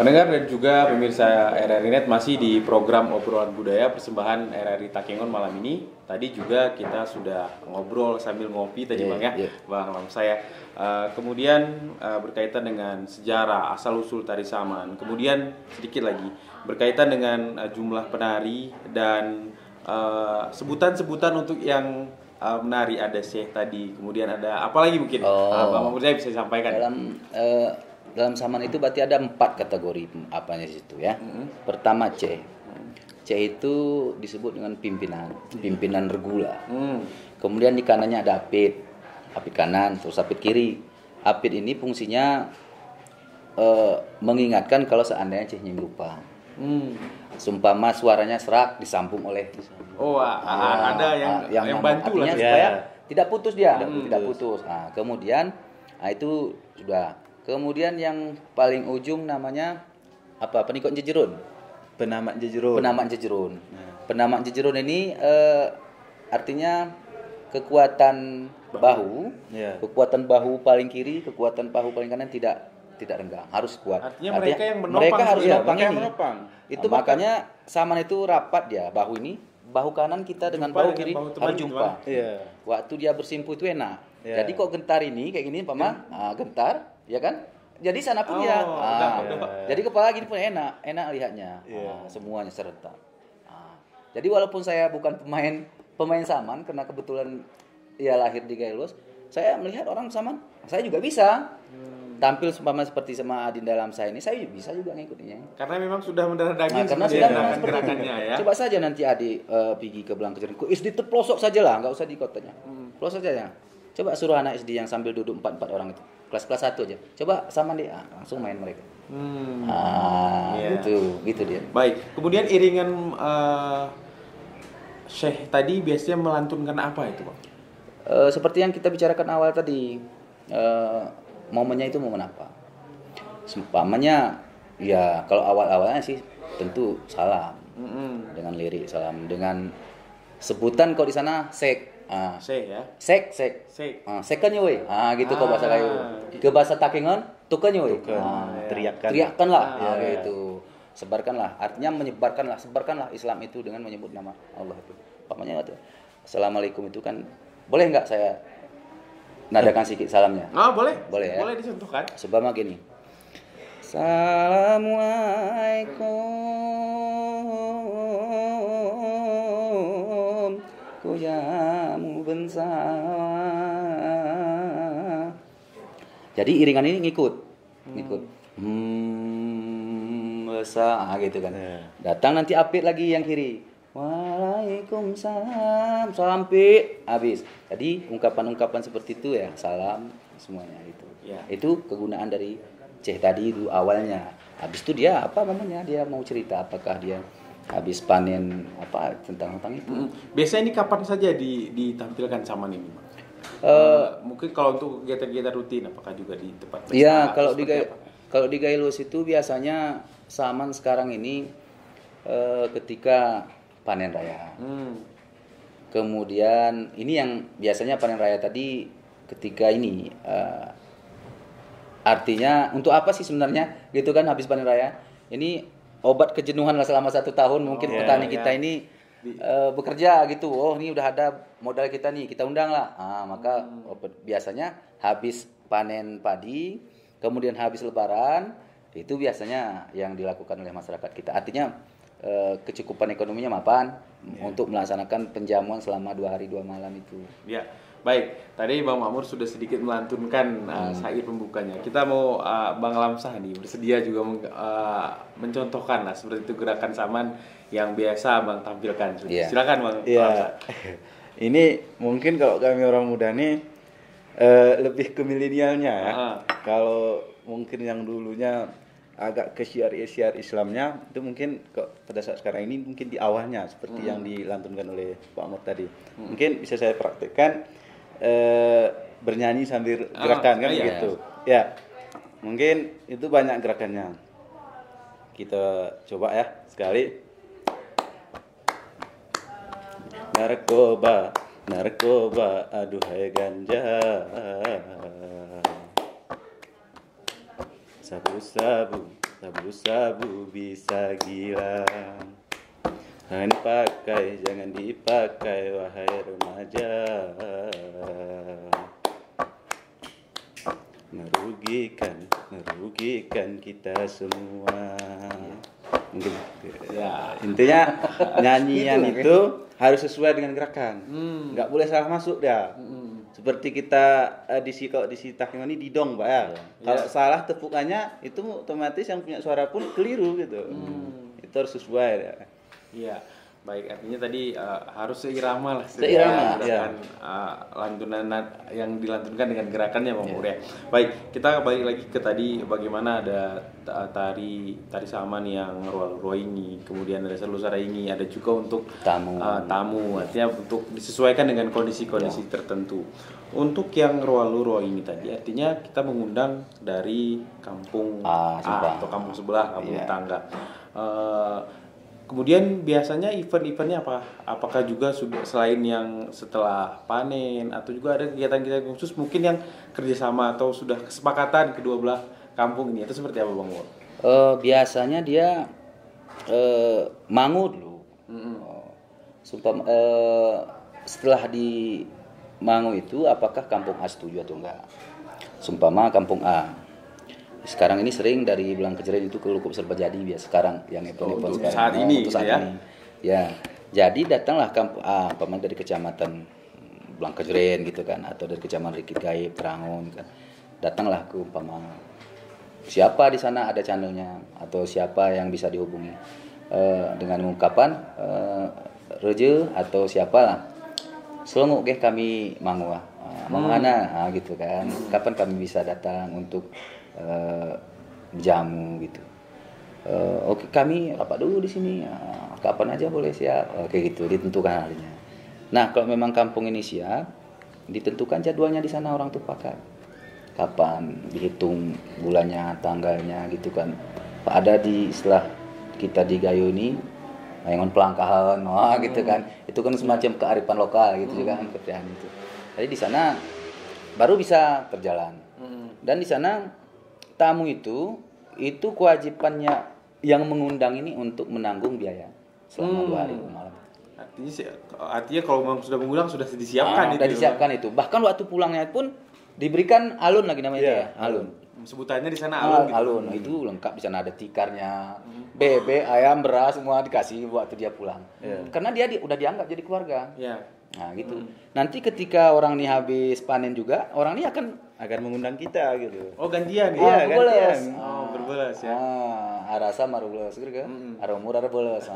Pendengar dan juga pemirsa RRI Net masih di program obrolan budaya persembahan RRI Takengon malam ini. Tadi juga kita sudah ngobrol sambil ngopi tadi Bang ya, Bang saya. Kemudian berkaitan dengan sejarah asal-usul tari saman. Kemudian sedikit lagi berkaitan dengan jumlah penari dan sebutan-sebutan untuk yang menari, ada syekh tadi. Kemudian ada apa lagi mungkin Bang Murjai bisa disampaikan? Dalam saman itu berarti ada 4 kategori apanya situ ya. Pertama C. C C itu disebut dengan pimpinan regula. Kemudian di kanannya ada apit kanan, terus apit kiri. Apit ini fungsinya mengingatkan kalau seandainya C-nya lupa. Sumpama suaranya serak disambung oleh. Ada yang bantu lah artinya supaya tidak putus dia, tidak putus. Nah, kemudian itu sudah. Kemudian yang paling ujung namanya apa? Penikot jejerun. Penamak jejerun. Penamak jejerun ini artinya kekuatan bahu, kekuatan bahu paling kiri, kekuatan bahu paling kanan tidak renggang, harus kuat. Artinya mereka yang menopang, mereka harus menopang. Itu makanya saman itu rapat dia, bahu ini, bahu kanan kita dengan bahu kiri harus jumpa. Waktu dia bersimpu itu enak. Jadi kok gentar ini kayak gini, gentar, ya kan? Jadi sana pun dia. Jadi kepala gini pun enak lihatnya. Semuanya serentak. Jadi walaupun saya bukan pemain saman karena kebetulan ia lahir di Gailos, saya melihat orang saman, saya juga bisa. Tampil seperti sama Adin dalam saya ini, saya bisa juga ngikutnya. Karena memang sudah mendarah daging karena sudah gerakannya ya. Coba saja nanti Adi pergi ke belakang kejuruan. SD terpelosok saja lah, nggak usah di kotanya. Pelosok saja. Coba suruh anak SD yang sambil duduk 4 orang itu. Kelas 1 aja. Coba sama dia, langsung main mereka. Gitu dia. Baik. Kemudian iringan Syekh tadi biasanya melantunkan apa itu, Pak? Seperti yang kita bicarakan awal tadi, momennya itu momen apa? Seumpamanya ya kalau awal-awalnya sih tentu salam. Dengan lirik salam, dengan sebutan kok di sana sek. Sek ya. Sek. Sekannya we. Gitu kok bahasa kayu. Ke bahasa Takengon, tukannya we. Teriakkanlah. Gitu. Sebarkanlah. Artinya menyebarkanlah, sebarkanlah Islam itu dengan menyebut nama Allah itu. Umpamanya itu. Assalamualaikum itu kan boleh enggak saya nadakan sedikit salamnya? Boleh. Boleh ya. Boleh dicontohkan. Sebama gini. Assalamualaikum ku jamu bersama. Jadi iringan ini ngikut. Gitu kan. Datang nanti apit lagi yang kiri. Waalaikumsalam sampai habis. Jadi ungkapan-ungkapan seperti itu ya, salam semuanya itu. Itu kegunaan dari Ceh tadi itu awalnya. Habis itu dia dia mau cerita apakah dia habis panen tentang itu. Biasanya ini kapan saja ditampilkan saman ini, Pak? Mungkin kalau untuk kegiatan-kegiatan rutin apakah juga di tempat pesta? Iya, kalau di Gailos itu biasanya saman sekarang ini ketika panen raya. Kemudian ini yang biasanya panen raya tadi ketika ini artinya untuk apa sih sebenarnya gitu kan habis panen raya ini obat kejenuhan lah selama 1 tahun mungkin petani kita ini bekerja gitu. Ini udah ada modal kita nih, kita undang lah. Maka biasanya habis panen padi kemudian habis lebaran itu biasanya yang dilakukan oleh masyarakat kita. Artinya kecukupan ekonominya mapan untuk melaksanakan penjamuan selama 2 hari 2 malam itu. Ya, baik. Tadi Bang Makmur sudah sedikit melantunkan syair pembukanya. Kita mau Bang Lamsah nih bersedia juga mencontohkan lah seperti itu gerakan saman yang biasa Bang tampilkan. Silakan Bang Lamsah. Ini mungkin kalau kami orang muda nih lebih ke milenialnya ya. Kalau mungkin yang dulunya agak ke syiar Islamnya itu mungkin pada saat sekarang ini mungkin di awalnya seperti yang dilantunkan oleh Pak Amor tadi. Mungkin bisa saya praktekkan bernyanyi sambil gerakan kan begitu. Ya. Mungkin itu banyak gerakannya. Kita coba ya sekali. Narkoba, aduhai ganja. Sabu-sabu bisa gila. Jangan dipakai wahai remaja. Merugikan kita semua. Intinya nyanyian itu harus sesuai dengan gerakan. Nggak boleh salah masuk dia. Seperti kita di Takengon ini didong, Pak ya. Kalau salah tepukannya itu otomatis yang punya suara pun keliru gitu. Itu harus sesuai ya. Iya, baik, artinya tadi harus seirama lah Seirama, gerakan lantunan yang dilantunkan dengan gerakannya Bang Pur ya. Baik, kita balik lagi ke tadi bagaimana ada tari saman yang roingi, kemudian ada selusaraingi, ada juga untuk tamu, artinya untuk disesuaikan dengan kondisi-kondisi tertentu. Untuk yang roingi tadi, artinya kita mengundang dari kampung A atau kampung sebelah, kampung tetangga. Kemudian biasanya event-eventnya apa? Apakah juga sudah selain yang setelah panen atau juga ada kegiatan-kegiatan khusus mungkin yang kerjasama atau sudah kesepakatan kedua belah kampung ini, itu seperti apa Bang Mur? Biasanya dia mangu dulu. Setelah di mangu itu apakah kampung A setuju atau enggak? Sumpama kampung A sekarang ini sering dari Belang Kejeren itu ke Lukup Serbajadi biasa sekarang yang untuk saat ini ya. Jadi datanglah kampung A pemain dari kecamatan Belang Kejeren gitu kan, atau dari kecamatan Rikit Gaib Terangun kan, datanglah ke umpama siapa di sana ada channelnya atau siapa yang bisa dihubungi dengan ungkapan Reje atau siapalah selongok kami mangwa mana gitu kan, kapan kami bisa datang untuk jamu gitu. Oke, kami rapat dulu di sini. Kapan aja boleh siap. Oke gitu, ditentukan harinya. Nah, kalau memang kampung ini siap, ditentukan jadwalnya di sana orang tuh pakai. Kapan dihitung bulannya, tanggalnya gitu kan. Ada di setelah kita di Gayo ini Mayangon Pelangkahan, gitu kan. Itu kan semacam kearifan lokal gitu juga kan kerjaan itu. Jadi di sana baru bisa berjalan. Dan di sana tamu itu kewajibannya yang mengundang ini untuk menanggung biaya selama 2 hari malam. Artinya kalau memang sudah mengundang sudah disiapkan Sudah disiapkan itu. Bahkan waktu pulangnya pun diberikan alun lagi namanya itu ya. Alun. Sebutannya di sana alun. Alun itu lengkap, di sana ada tikarnya, bebek, ayam, beras semua dikasih waktu dia pulang. Karena dia udah dianggap jadi keluarga. Nah gitu. Nanti ketika orang ini habis panen juga, orang ini akan mengundang kita gitu. Oh gantian ya? Iya gantian. Berbelas ya. Arasa marubelas gitu kan. Arumur belas.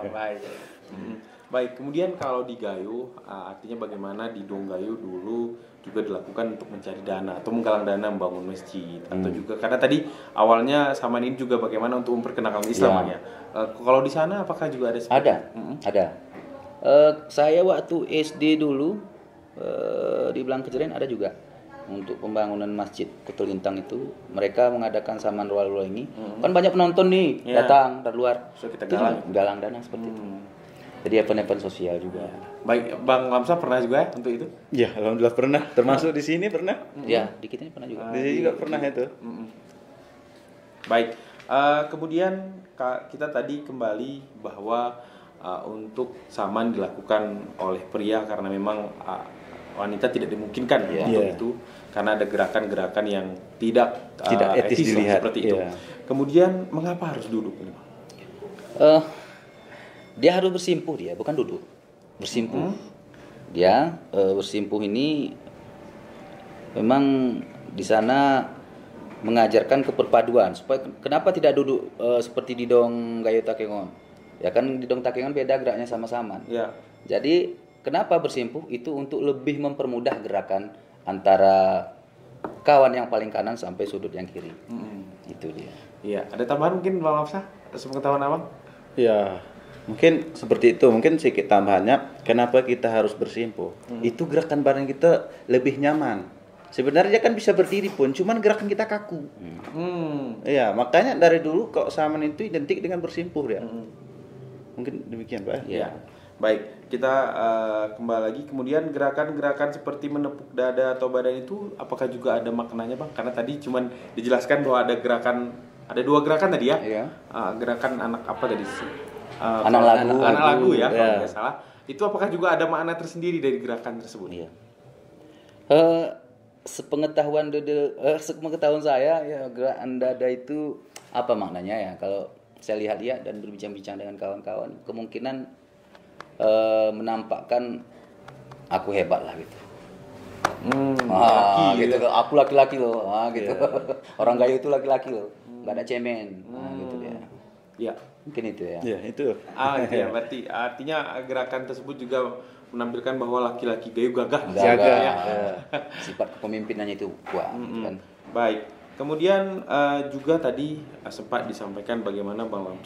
Baik. Baik, kemudian kalau di Gayo, artinya bagaimana di Dong Gayo dulu juga dilakukan untuk mencari dana atau menggalang dana membangun masjid atau juga karena tadi awalnya Saman ini juga bagaimana untuk memperkenalkan Islam ya. Kalau di sana apakah juga ada seperti Ada. Saya waktu SD dulu di Belang Kejeren ada juga untuk pembangunan masjid Kutul Lintang itu mereka mengadakan Saman Roal ini kan banyak penonton nih datang dari luar, so, kita galang dana seperti itu. Jadi event-event sosial juga. Baik, Bang Lamsa pernah juga ya untuk itu? Ya, alhamdulillah pernah. Termasuk di sini pernah? Ya, di kita ini pernah juga. Di sini juga pernah itu. Baik, kemudian kita tadi kembali bahwa untuk Saman dilakukan oleh pria karena memang wanita tidak dimungkinkan untuk itu karena ada gerakan-gerakan yang tidak etis dilihat seperti itu. Kemudian mengapa harus duduk ini? Dia harus bersimpuh, dia bukan duduk, bersimpuh. Dia bersimpuh ini memang di sana mengajarkan keperpaduan. Supaya kenapa tidak duduk seperti di Dong Gayo Takengon? Ya kan di Dong Takengon beda geraknya sama-sama. Ya. Jadi kenapa bersimpuh itu untuk lebih mempermudah gerakan antara kawan yang paling kanan sampai sudut yang kiri. Itu dia. Iya, ada tambahan mungkin Bang Hafsah? Sepengetahuan Abang? Ya, mungkin seperti itu. Mungkin sedikit tambahannya, kenapa kita harus bersimpuh? Itu gerakan badan kita lebih nyaman. Sebenarnya kan bisa berdiri pun, cuman gerakan kita kaku. Iya, makanya dari dulu kok Saman itu identik dengan bersimpuh ya. Mungkin demikian, Pak. Iya. Baik, kita kembali lagi. Kemudian gerakan-gerakan seperti menepuk dada atau badan itu apakah juga ada maknanya, Bang? Karena tadi cuman dijelaskan bahwa ada dua gerakan tadi ya. Iya. Gerakan anak apa tadi? Anak lagu ya, kalau tidak salah. Itu apakah juga ada makna tersendiri dari gerakan tersebut? Iya. Sepengetahuan saya ya gerakan dada itu apa maknanya ya? Kalau saya lihat dan berbincang-bincang dengan kawan-kawan, kemungkinan menampakkan aku hebat lah gitu. Gitu. Aku laki-laki loh, gitu. Orang Gayo itu laki-laki loh, nggak ada cemen, gitu dia. Ya. Mungkin itu ya. Ya, itu. Ya, berarti artinya gerakan tersebut juga menampilkan bahwa laki-laki gayu gagah. Gagah. Ya. Sifat kepemimpinannya itu kuat gitu kan. Baik. Kemudian juga tadi sempat disampaikan bagaimana Bang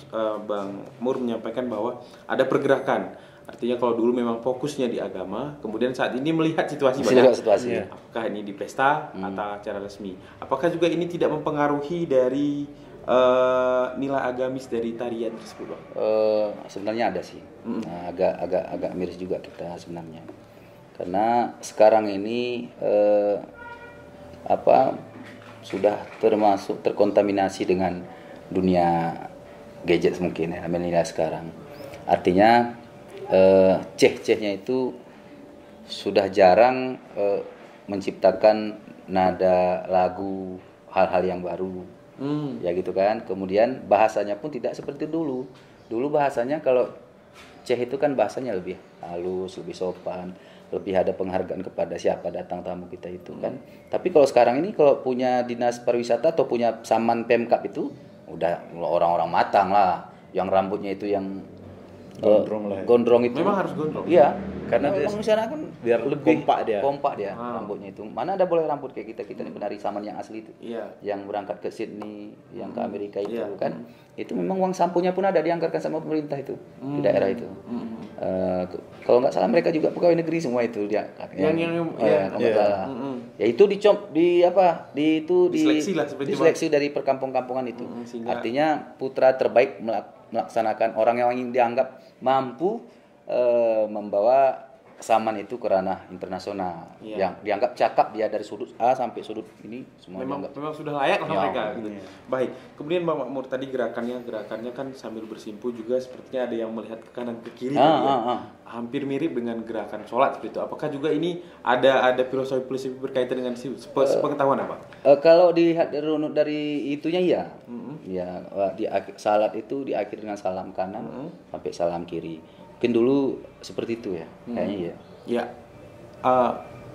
Mur menyampaikan bahwa ada pergerakan. Artinya kalau dulu memang fokusnya di agama, kemudian saat ini melihat situasi Situasi. Iya. apakah ini di pesta atau acara resmi. Apakah juga ini tidak mempengaruhi dari nilai agamis dari tarian tersebut, Bang? Sebenarnya ada sih. Nah, agak miris juga kita sebenarnya. Karena sekarang ini sudah terkontaminasi dengan dunia gadget mungkin ya, milenial sekarang. Artinya ceh-cehnya itu sudah jarang menciptakan nada lagu, hal-hal yang baru. Ya gitu kan. Kemudian bahasanya pun tidak seperti dulu. Dulu bahasanya kalau ceh itu kan bahasanya lebih halus, lebih sopan, lebih ada penghargaan kepada siapa datang tamu kita itu kan. Tapi kalau sekarang ini kalau punya dinas pariwisata atau punya saman Pemkab itu udah orang-orang matang lah, yang rambutnya itu yang Gondrong lah. gondrong itu. Memang harus gondrong. Iya, Karena dia misalnya kan biar lebih kompak dia. rambutnya itu. Mana ada boleh rambut kayak kita nih penari saman yang asli itu. Iya. Yang berangkat ke Sydney, yang ke Amerika itu Iya. kan. Itu memang uang samponya pun ada dianggarkan sama pemerintah itu di daerah itu. Kalau nggak salah mereka juga pegawai negeri semua itu dia. Ya itu Diseleksi lah seperti diseleksi dari perkampung-kampungan itu. Sehingga Artinya putra terbaik melaksanakan orang yang ingin dianggap mampu membawa saman itu ke ranah internasional. Iya. Yang dianggap cakap dia dari sudut A sampai sudut ini semua memang dianggap. sudah layak lah Ya, mereka gitu. Baik. Kemudian Bang Makmur tadi gerakannya kan sambil bersimpu juga sepertinya ada yang melihat ke kanan ke kiri tadi ya. Hampir mirip dengan gerakan sholat seperti itu. Apakah juga ini ada filosofi berkaitan dengan sepengetahuan apa? Kalau dilihat dari itunya ya. Ya, di salat itu diakhiri dengan salam kanan sampai salam kiri. Mungkin dulu seperti itu ya. Kayaknya ya. Ya.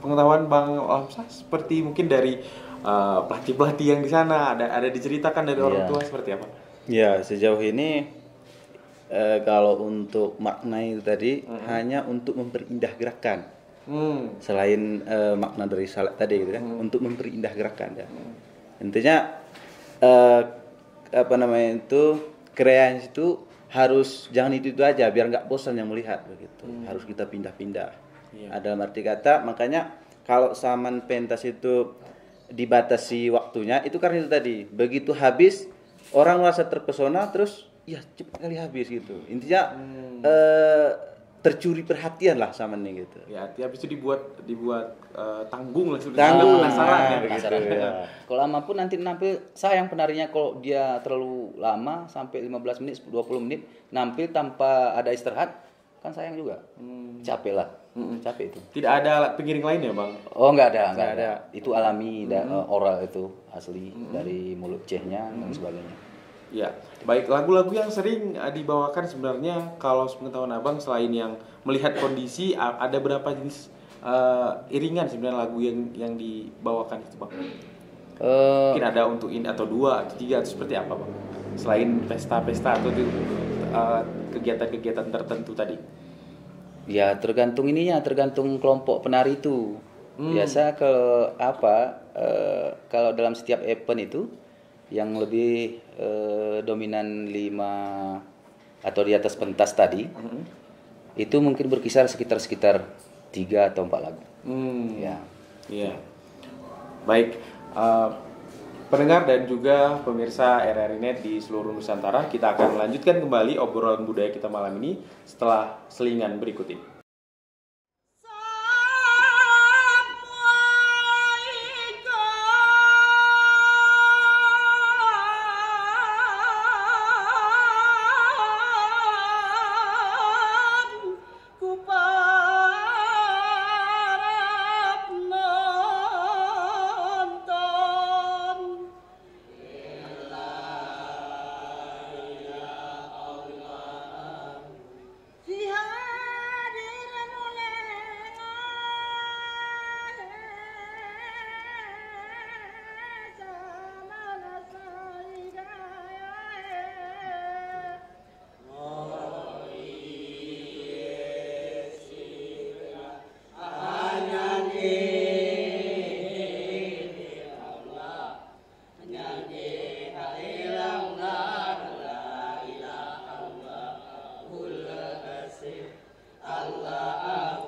Pengetahuan Bang Lamsah seperti mungkin dari pelatih-pelatih yang di sana ada diceritakan dari orang tua seperti apa? Ya, sejauh ini kalau untuk makna itu tadi hanya untuk memperindah gerakan. Selain makna dari salat tadi gitu kan, untuk memperindah gerakan ya. Intinya kreasi itu harus jangan itu aja biar nggak bosan yang melihat begitu. Harus kita pindah-pindah. Dalam arti kata makanya kalau saman pentas itu dibatasi waktunya itu karena itu tadi begitu habis orang merasa terpesona terus ya cepat kali habis gitu. Intinya tercuri perhatian lah sama nih gitu. Ya, habis itu dibuat tanggung lah Tanggung. penasaran ya. Penasaran. Kalau lama pun nanti nampil sayang penarinya kalau dia terlalu lama sampai 15 menit 20 menit nampil tanpa ada istirahat kan sayang juga. Capek lah. Capek itu. Tidak ada alat pengiring lain ya, Bang? Oh, enggak ada. Itu alami oral itu asli dari mulut cehnya dan sebagainya. Ya, baik, lagu-lagu yang sering dibawakan sebenarnya kalau sepengetahuan Abang selain yang melihat kondisi ada berapa jenis iringan sebenarnya lagu yang dibawakan itu, Bang? Mungkin ada untuk ini atau 2 atau 3 atau seperti apa, Bang? Selain pesta-pesta atau kegiatan-kegiatan tertentu tadi. Ya, tergantung kelompok penari itu. Biasa kalau dalam setiap event itu yang lebih dominan 5 atau di atas pentas tadi itu mungkin berkisar sekitar 3 atau 4 lagu. Ya. Iya. Baik, pendengar dan juga pemirsa RRI Net di seluruh Nusantara, kita akan melanjutkan kembali obrolan budaya kita malam ini setelah selingan berikut ini. Jihad Darat,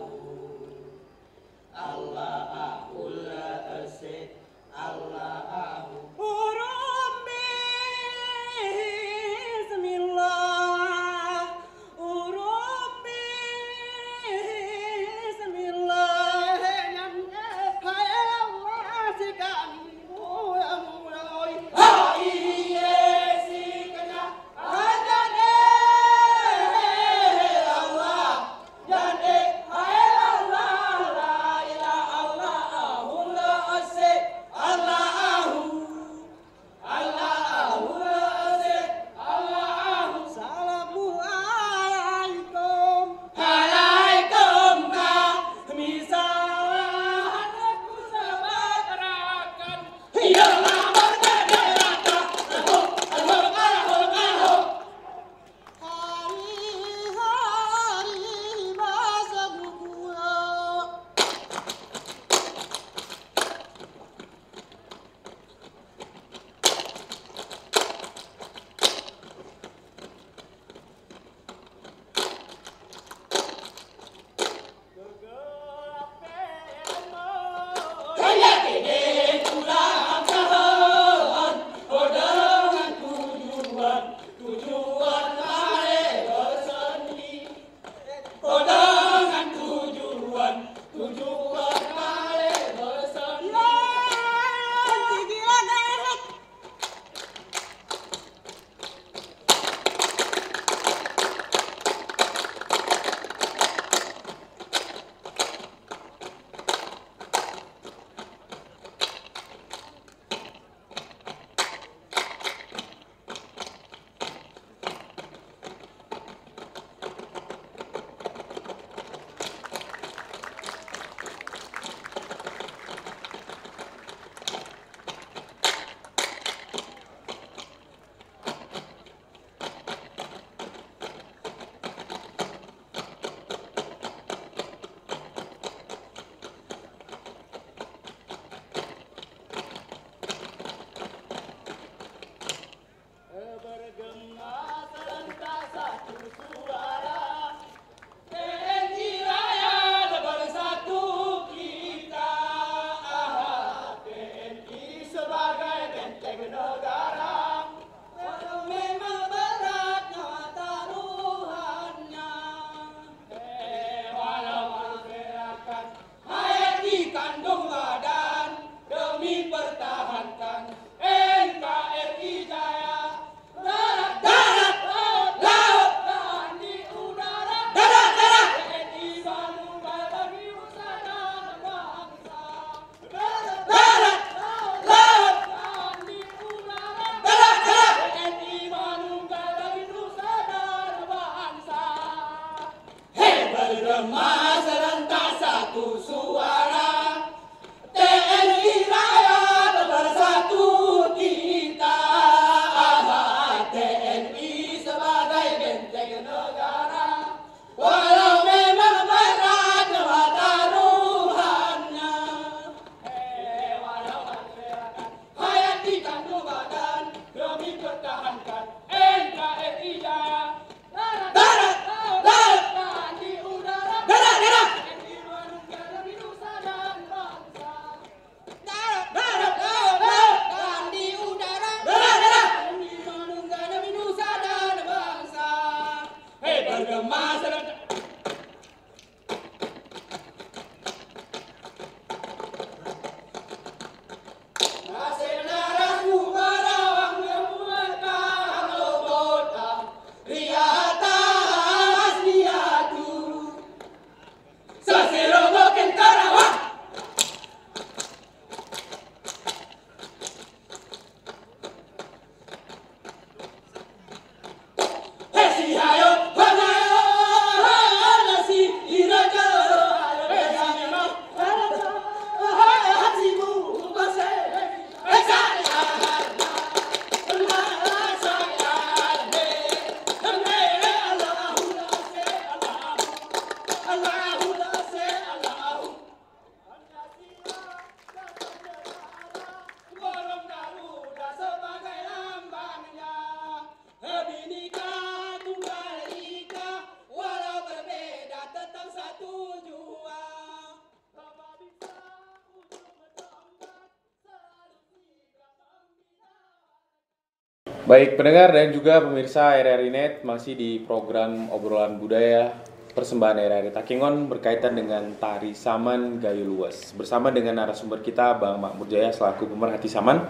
Baik pendengar dan juga pemirsa RRI Net, masih di program obrolan budaya persembahan RRI Takengon berkaitan dengan tari saman Gayo Luas. Bersama dengan narasumber kita Bang Makmur Jaya selaku pemerhati saman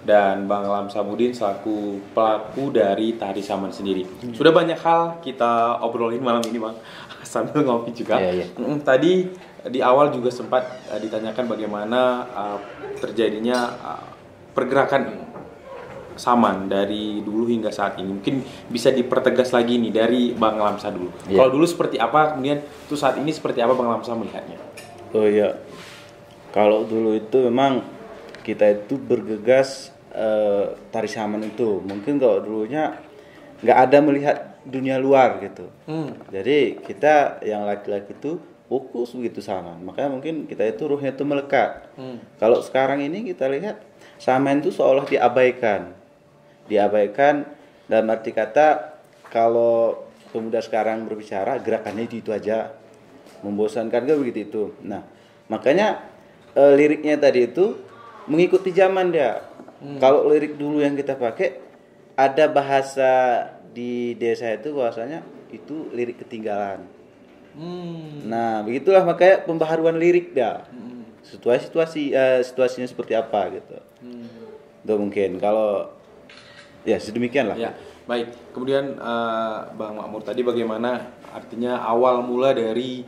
dan Bang Lam Samudin selaku pelaku dari tari saman sendiri. Sudah banyak hal kita obrolin malam ini Bang, sambil ngopi juga. Tadi di awal juga sempat ditanyakan bagaimana terjadinya pergerakan saman dari dulu hingga saat ini. Mungkin bisa dipertegas lagi nih dari Bang Lamsa dulu. Kalau dulu seperti apa, kemudian tuh saat ini seperti apa Bang Lamsa melihatnya? Oh iya, kalau dulu itu memang kita itu bergegas tari saman itu. Mungkin kalau dulunya nggak ada melihat dunia luar gitu. Jadi kita yang laki-laki itu fokus begitu saman. Makanya mungkin kita itu ruhnya itu melekat. Kalau sekarang ini kita lihat saman itu seolah diabaikan dalam arti kata kalau pemuda sekarang berbicara gerakannya itu aja, membosankan kan begitu itu. Nah makanya liriknya tadi itu mengikuti zaman dia. Kalau lirik dulu yang kita pakai ada bahasa di desa itu bahwasanya itu lirik ketinggalan. Nah begitulah makanya pembaharuan lirik dah. Situasinya seperti apa gitu. Itu mungkin kalau ya sedemikian lah. Ya, baik. Kemudian Bang Makmur tadi bagaimana artinya awal mula dari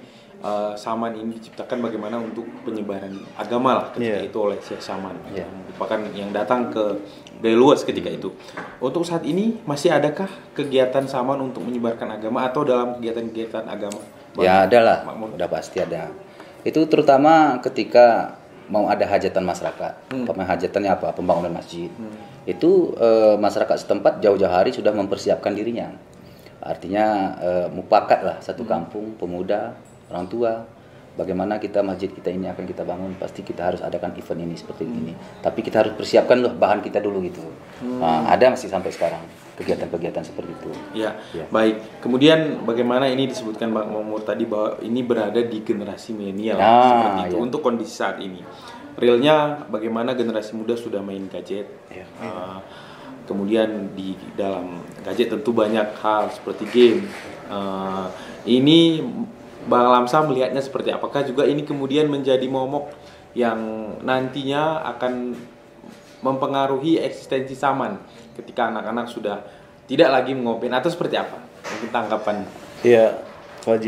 saman ini diciptakan bagaimana untuk penyebaran agama lah ketika itu oleh Syekh Saman yang merupakan yang datang ke Gayo Luas ketika itu. Untuk saat ini masih adakah kegiatan saman untuk menyebarkan agama atau dalam kegiatan-kegiatan agama? Ya ada lah, udah pasti ada. Itu terutama ketika mau ada hajatan masyarakat. Hajatannya apa? Pembangunan masjid. Itu masyarakat setempat jauh-jauh hari sudah mempersiapkan dirinya. Artinya mupakat lah satu kampung, pemuda, orang tua. Bagaimana kita masjid kita ini akan kita bangun, pasti kita harus adakan event ini seperti ini. Tapi kita harus persiapkan loh bahan kita dulu gitu. Ada masih sampai sekarang kegiatan-kegiatan seperti itu. Ya, baik. Kemudian bagaimana ini disebutkan Bang Makmur tadi bahwa ini berada di generasi milenial seperti itu untuk kondisi saat ini. Realnya bagaimana generasi muda sudah main gadget. Kemudian di dalam gadget tentu banyak hal seperti game. Ini Bang Lamsa melihatnya seperti apakah juga ini kemudian menjadi momok yang nantinya akan mempengaruhi eksistensi saman ketika anak-anak sudah tidak lagi mengopen atau seperti apa? Mungkin tanggapan. Iya, kalau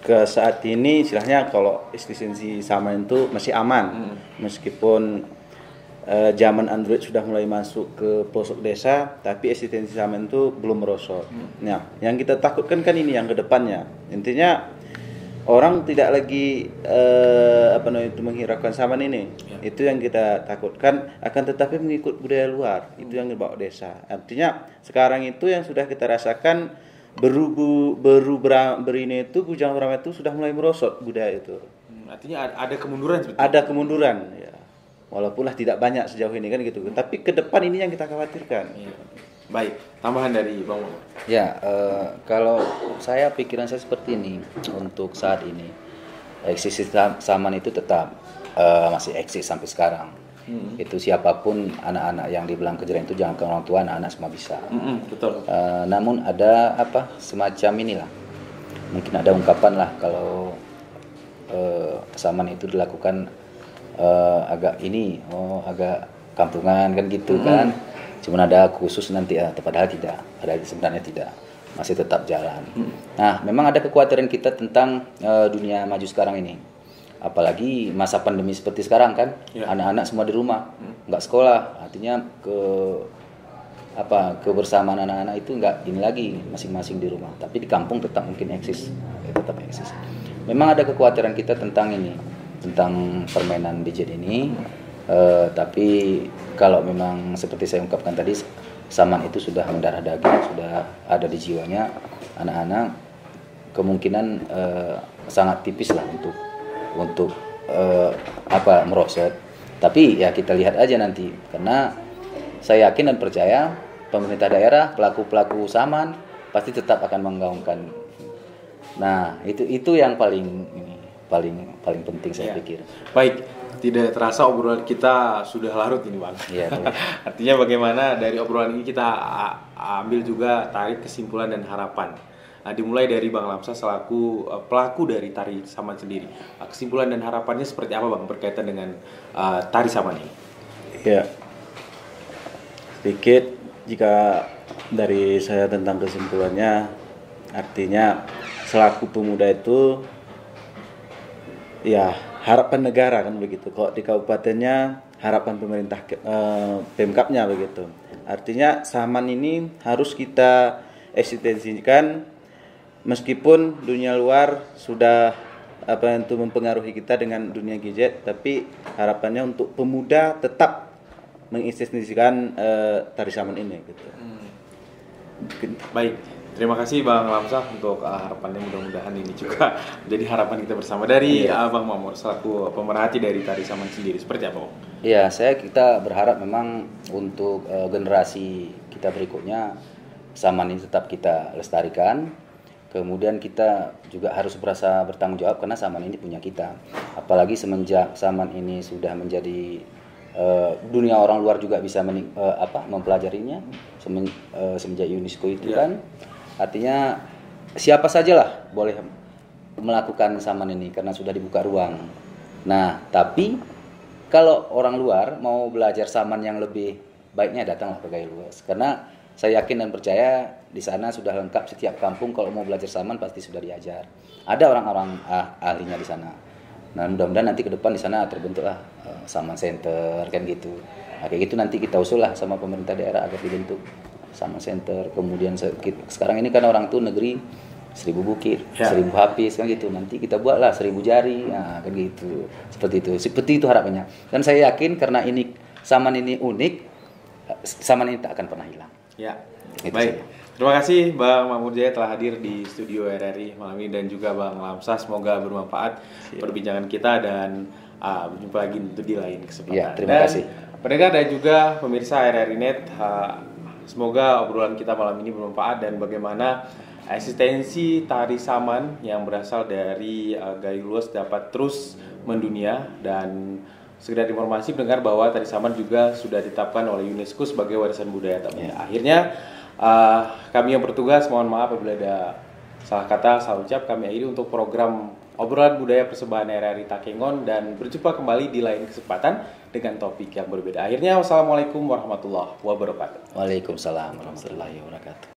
ke saat ini istilahnya kalau eksistensi saman itu masih aman. Meskipun zaman Android sudah mulai masuk ke pelosok desa, tapi eksistensi saman itu belum merosot. Nah, yang kita takutkan kan ini yang kedepannya. Intinya orang tidak lagi menghiraukan saman ini. Itu yang kita takutkan, akan tetapi mengikut budaya luar. Itu yang dibawa desa. Artinya sekarang itu yang sudah kita rasakan berini itu bujang orang itu sudah mulai merosot budaya itu. Artinya ada kemunduran sebetulnya. Ada kemunduran ya. Walaupun tidak banyak sejauh ini kan gitu. Tapi ke depan ini yang kita khawatirkan. Baik, tambahan dari Bang. Ya, kalau saya pikiran saya seperti ini untuk saat ini eksistensi saman itu tetap masih eksis sampai sekarang. Itu siapapun anak-anak yang dibilang kejaran itu jangan ke orang tua, anak-anak semua bisa. Betul. Namun ada semacam inilah, mungkin ada ungkapan lah kalau saman itu dilakukan agak kampungan kan gitu kan. Cuma ada khusus nanti padahal tidak, sebenarnya tidak, masih tetap jalan. Nah, memang ada kekhawatiran kita tentang dunia maju sekarang ini. Apalagi masa pandemi seperti sekarang kan, anak-anak semua di rumah, nggak sekolah, artinya kebersamaan anak-anak itu nggak ini lagi masing-masing di rumah. Tapi di kampung tetap mungkin eksis, tetap eksis. Memang ada kekhawatiran kita tentang ini, tentang permainan gadget ini. Tapi kalau memang seperti saya ungkapkan tadi, saman itu sudah mendarah daging, sudah ada di jiwanya anak-anak, kemungkinan sangat tipis lah untuk merosot. Tapi ya kita lihat aja nanti, karena saya yakin dan percaya pemerintah daerah, pelaku-pelaku saman pasti tetap akan menggaungkan. Nah itu yang paling penting saya pikir. Baik, Tidak terasa obrolan kita sudah larut ini Bang. Iya, betul. Artinya bagaimana dari obrolan ini kita ambil juga tarik kesimpulan dan harapan. Dimulai dari Bang Lamsa selaku pelaku dari tari saman sendiri. Kesimpulan dan harapannya seperti apa Bang berkaitan dengan tari saman ini? Ya, sedikit jika dari saya tentang kesimpulannya, artinya selaku pemuda itu ya harapan negara kan begitu. Kok di kabupatennya harapan pemerintah Pemkapnya begitu. Artinya saman ini harus kita eksistensikan meskipun dunia luar sudah itu mempengaruhi kita dengan dunia gadget, tapi harapannya untuk pemuda tetap mengeksistensikan tari saman ini gitu. Baik, terima kasih Bang Lamsah untuk harapannya, mudah-mudahan ini juga menjadi harapan kita bersama. Dari Bang Mamur selaku pemerhati dari tari saman sendiri, seperti apa Bang? Ya, kita berharap memang untuk generasi kita berikutnya saman ini tetap kita lestarikan. Kemudian kita juga harus berasa bertanggung jawab karena saman ini punya kita. Apalagi semenjak saman ini sudah menjadi dunia orang luar juga bisa mempelajarinya semenjak UNESCO itu kan. Artinya siapa sajalah boleh melakukan saman ini karena sudah dibuka ruang. Nah, tapi kalau orang luar mau belajar saman yang lebih baiknya datanglah ke Gayo Luas. Karena saya yakin dan percaya di sana sudah lengkap, setiap kampung kalau mau belajar saman pasti sudah diajar. Ada orang-orang ahlinya di sana. Nah, mudah-mudahan nanti ke depan di sana terbentuklah saman center kan gitu. Nah, kayak gitu nanti kita usul lah sama pemerintah daerah agar dibentuk saman center. Kemudian sekarang ini kan orang tuh negeri 1000 bukit, 1000 hafiz kan gitu. Nanti kita buatlah 1000 jari, nah, kan gitu. Seperti itu harapannya. Dan saya yakin karena ini saman ini unik, saman ini tak akan pernah hilang. Ya, Itu baik. saja. Terima kasih Bang Mamur Jaya telah hadir di studio RRI malam ini, dan juga Bang Lamsah. Semoga bermanfaat perbincangan kita, dan berjumpa lagi untuk di lain kesempatan. Ya, terima kasih. Pendengar dan juga pemirsa RRI Net, semoga obrolan kita malam ini bermanfaat, dan bagaimana eksistensi tari saman yang berasal dari Gayo Luas dapat terus mendunia. Dan sekedar informasi pendengar bahwa tari saman juga sudah ditetapkan oleh UNESCO sebagai warisan budaya tak benda. Akhirnya kami yang bertugas mohon maaf apabila ada salah kata, salah ucap. Kami akhiri untuk program obrolan budaya persembahan RRI Takengon, dan berjumpa kembali di lain kesempatan dengan topik yang berbeda. Akhirnya wassalamualaikum warahmatullahi wabarakatuh. Waalaikumsalam warahmatullahi wabarakatuh.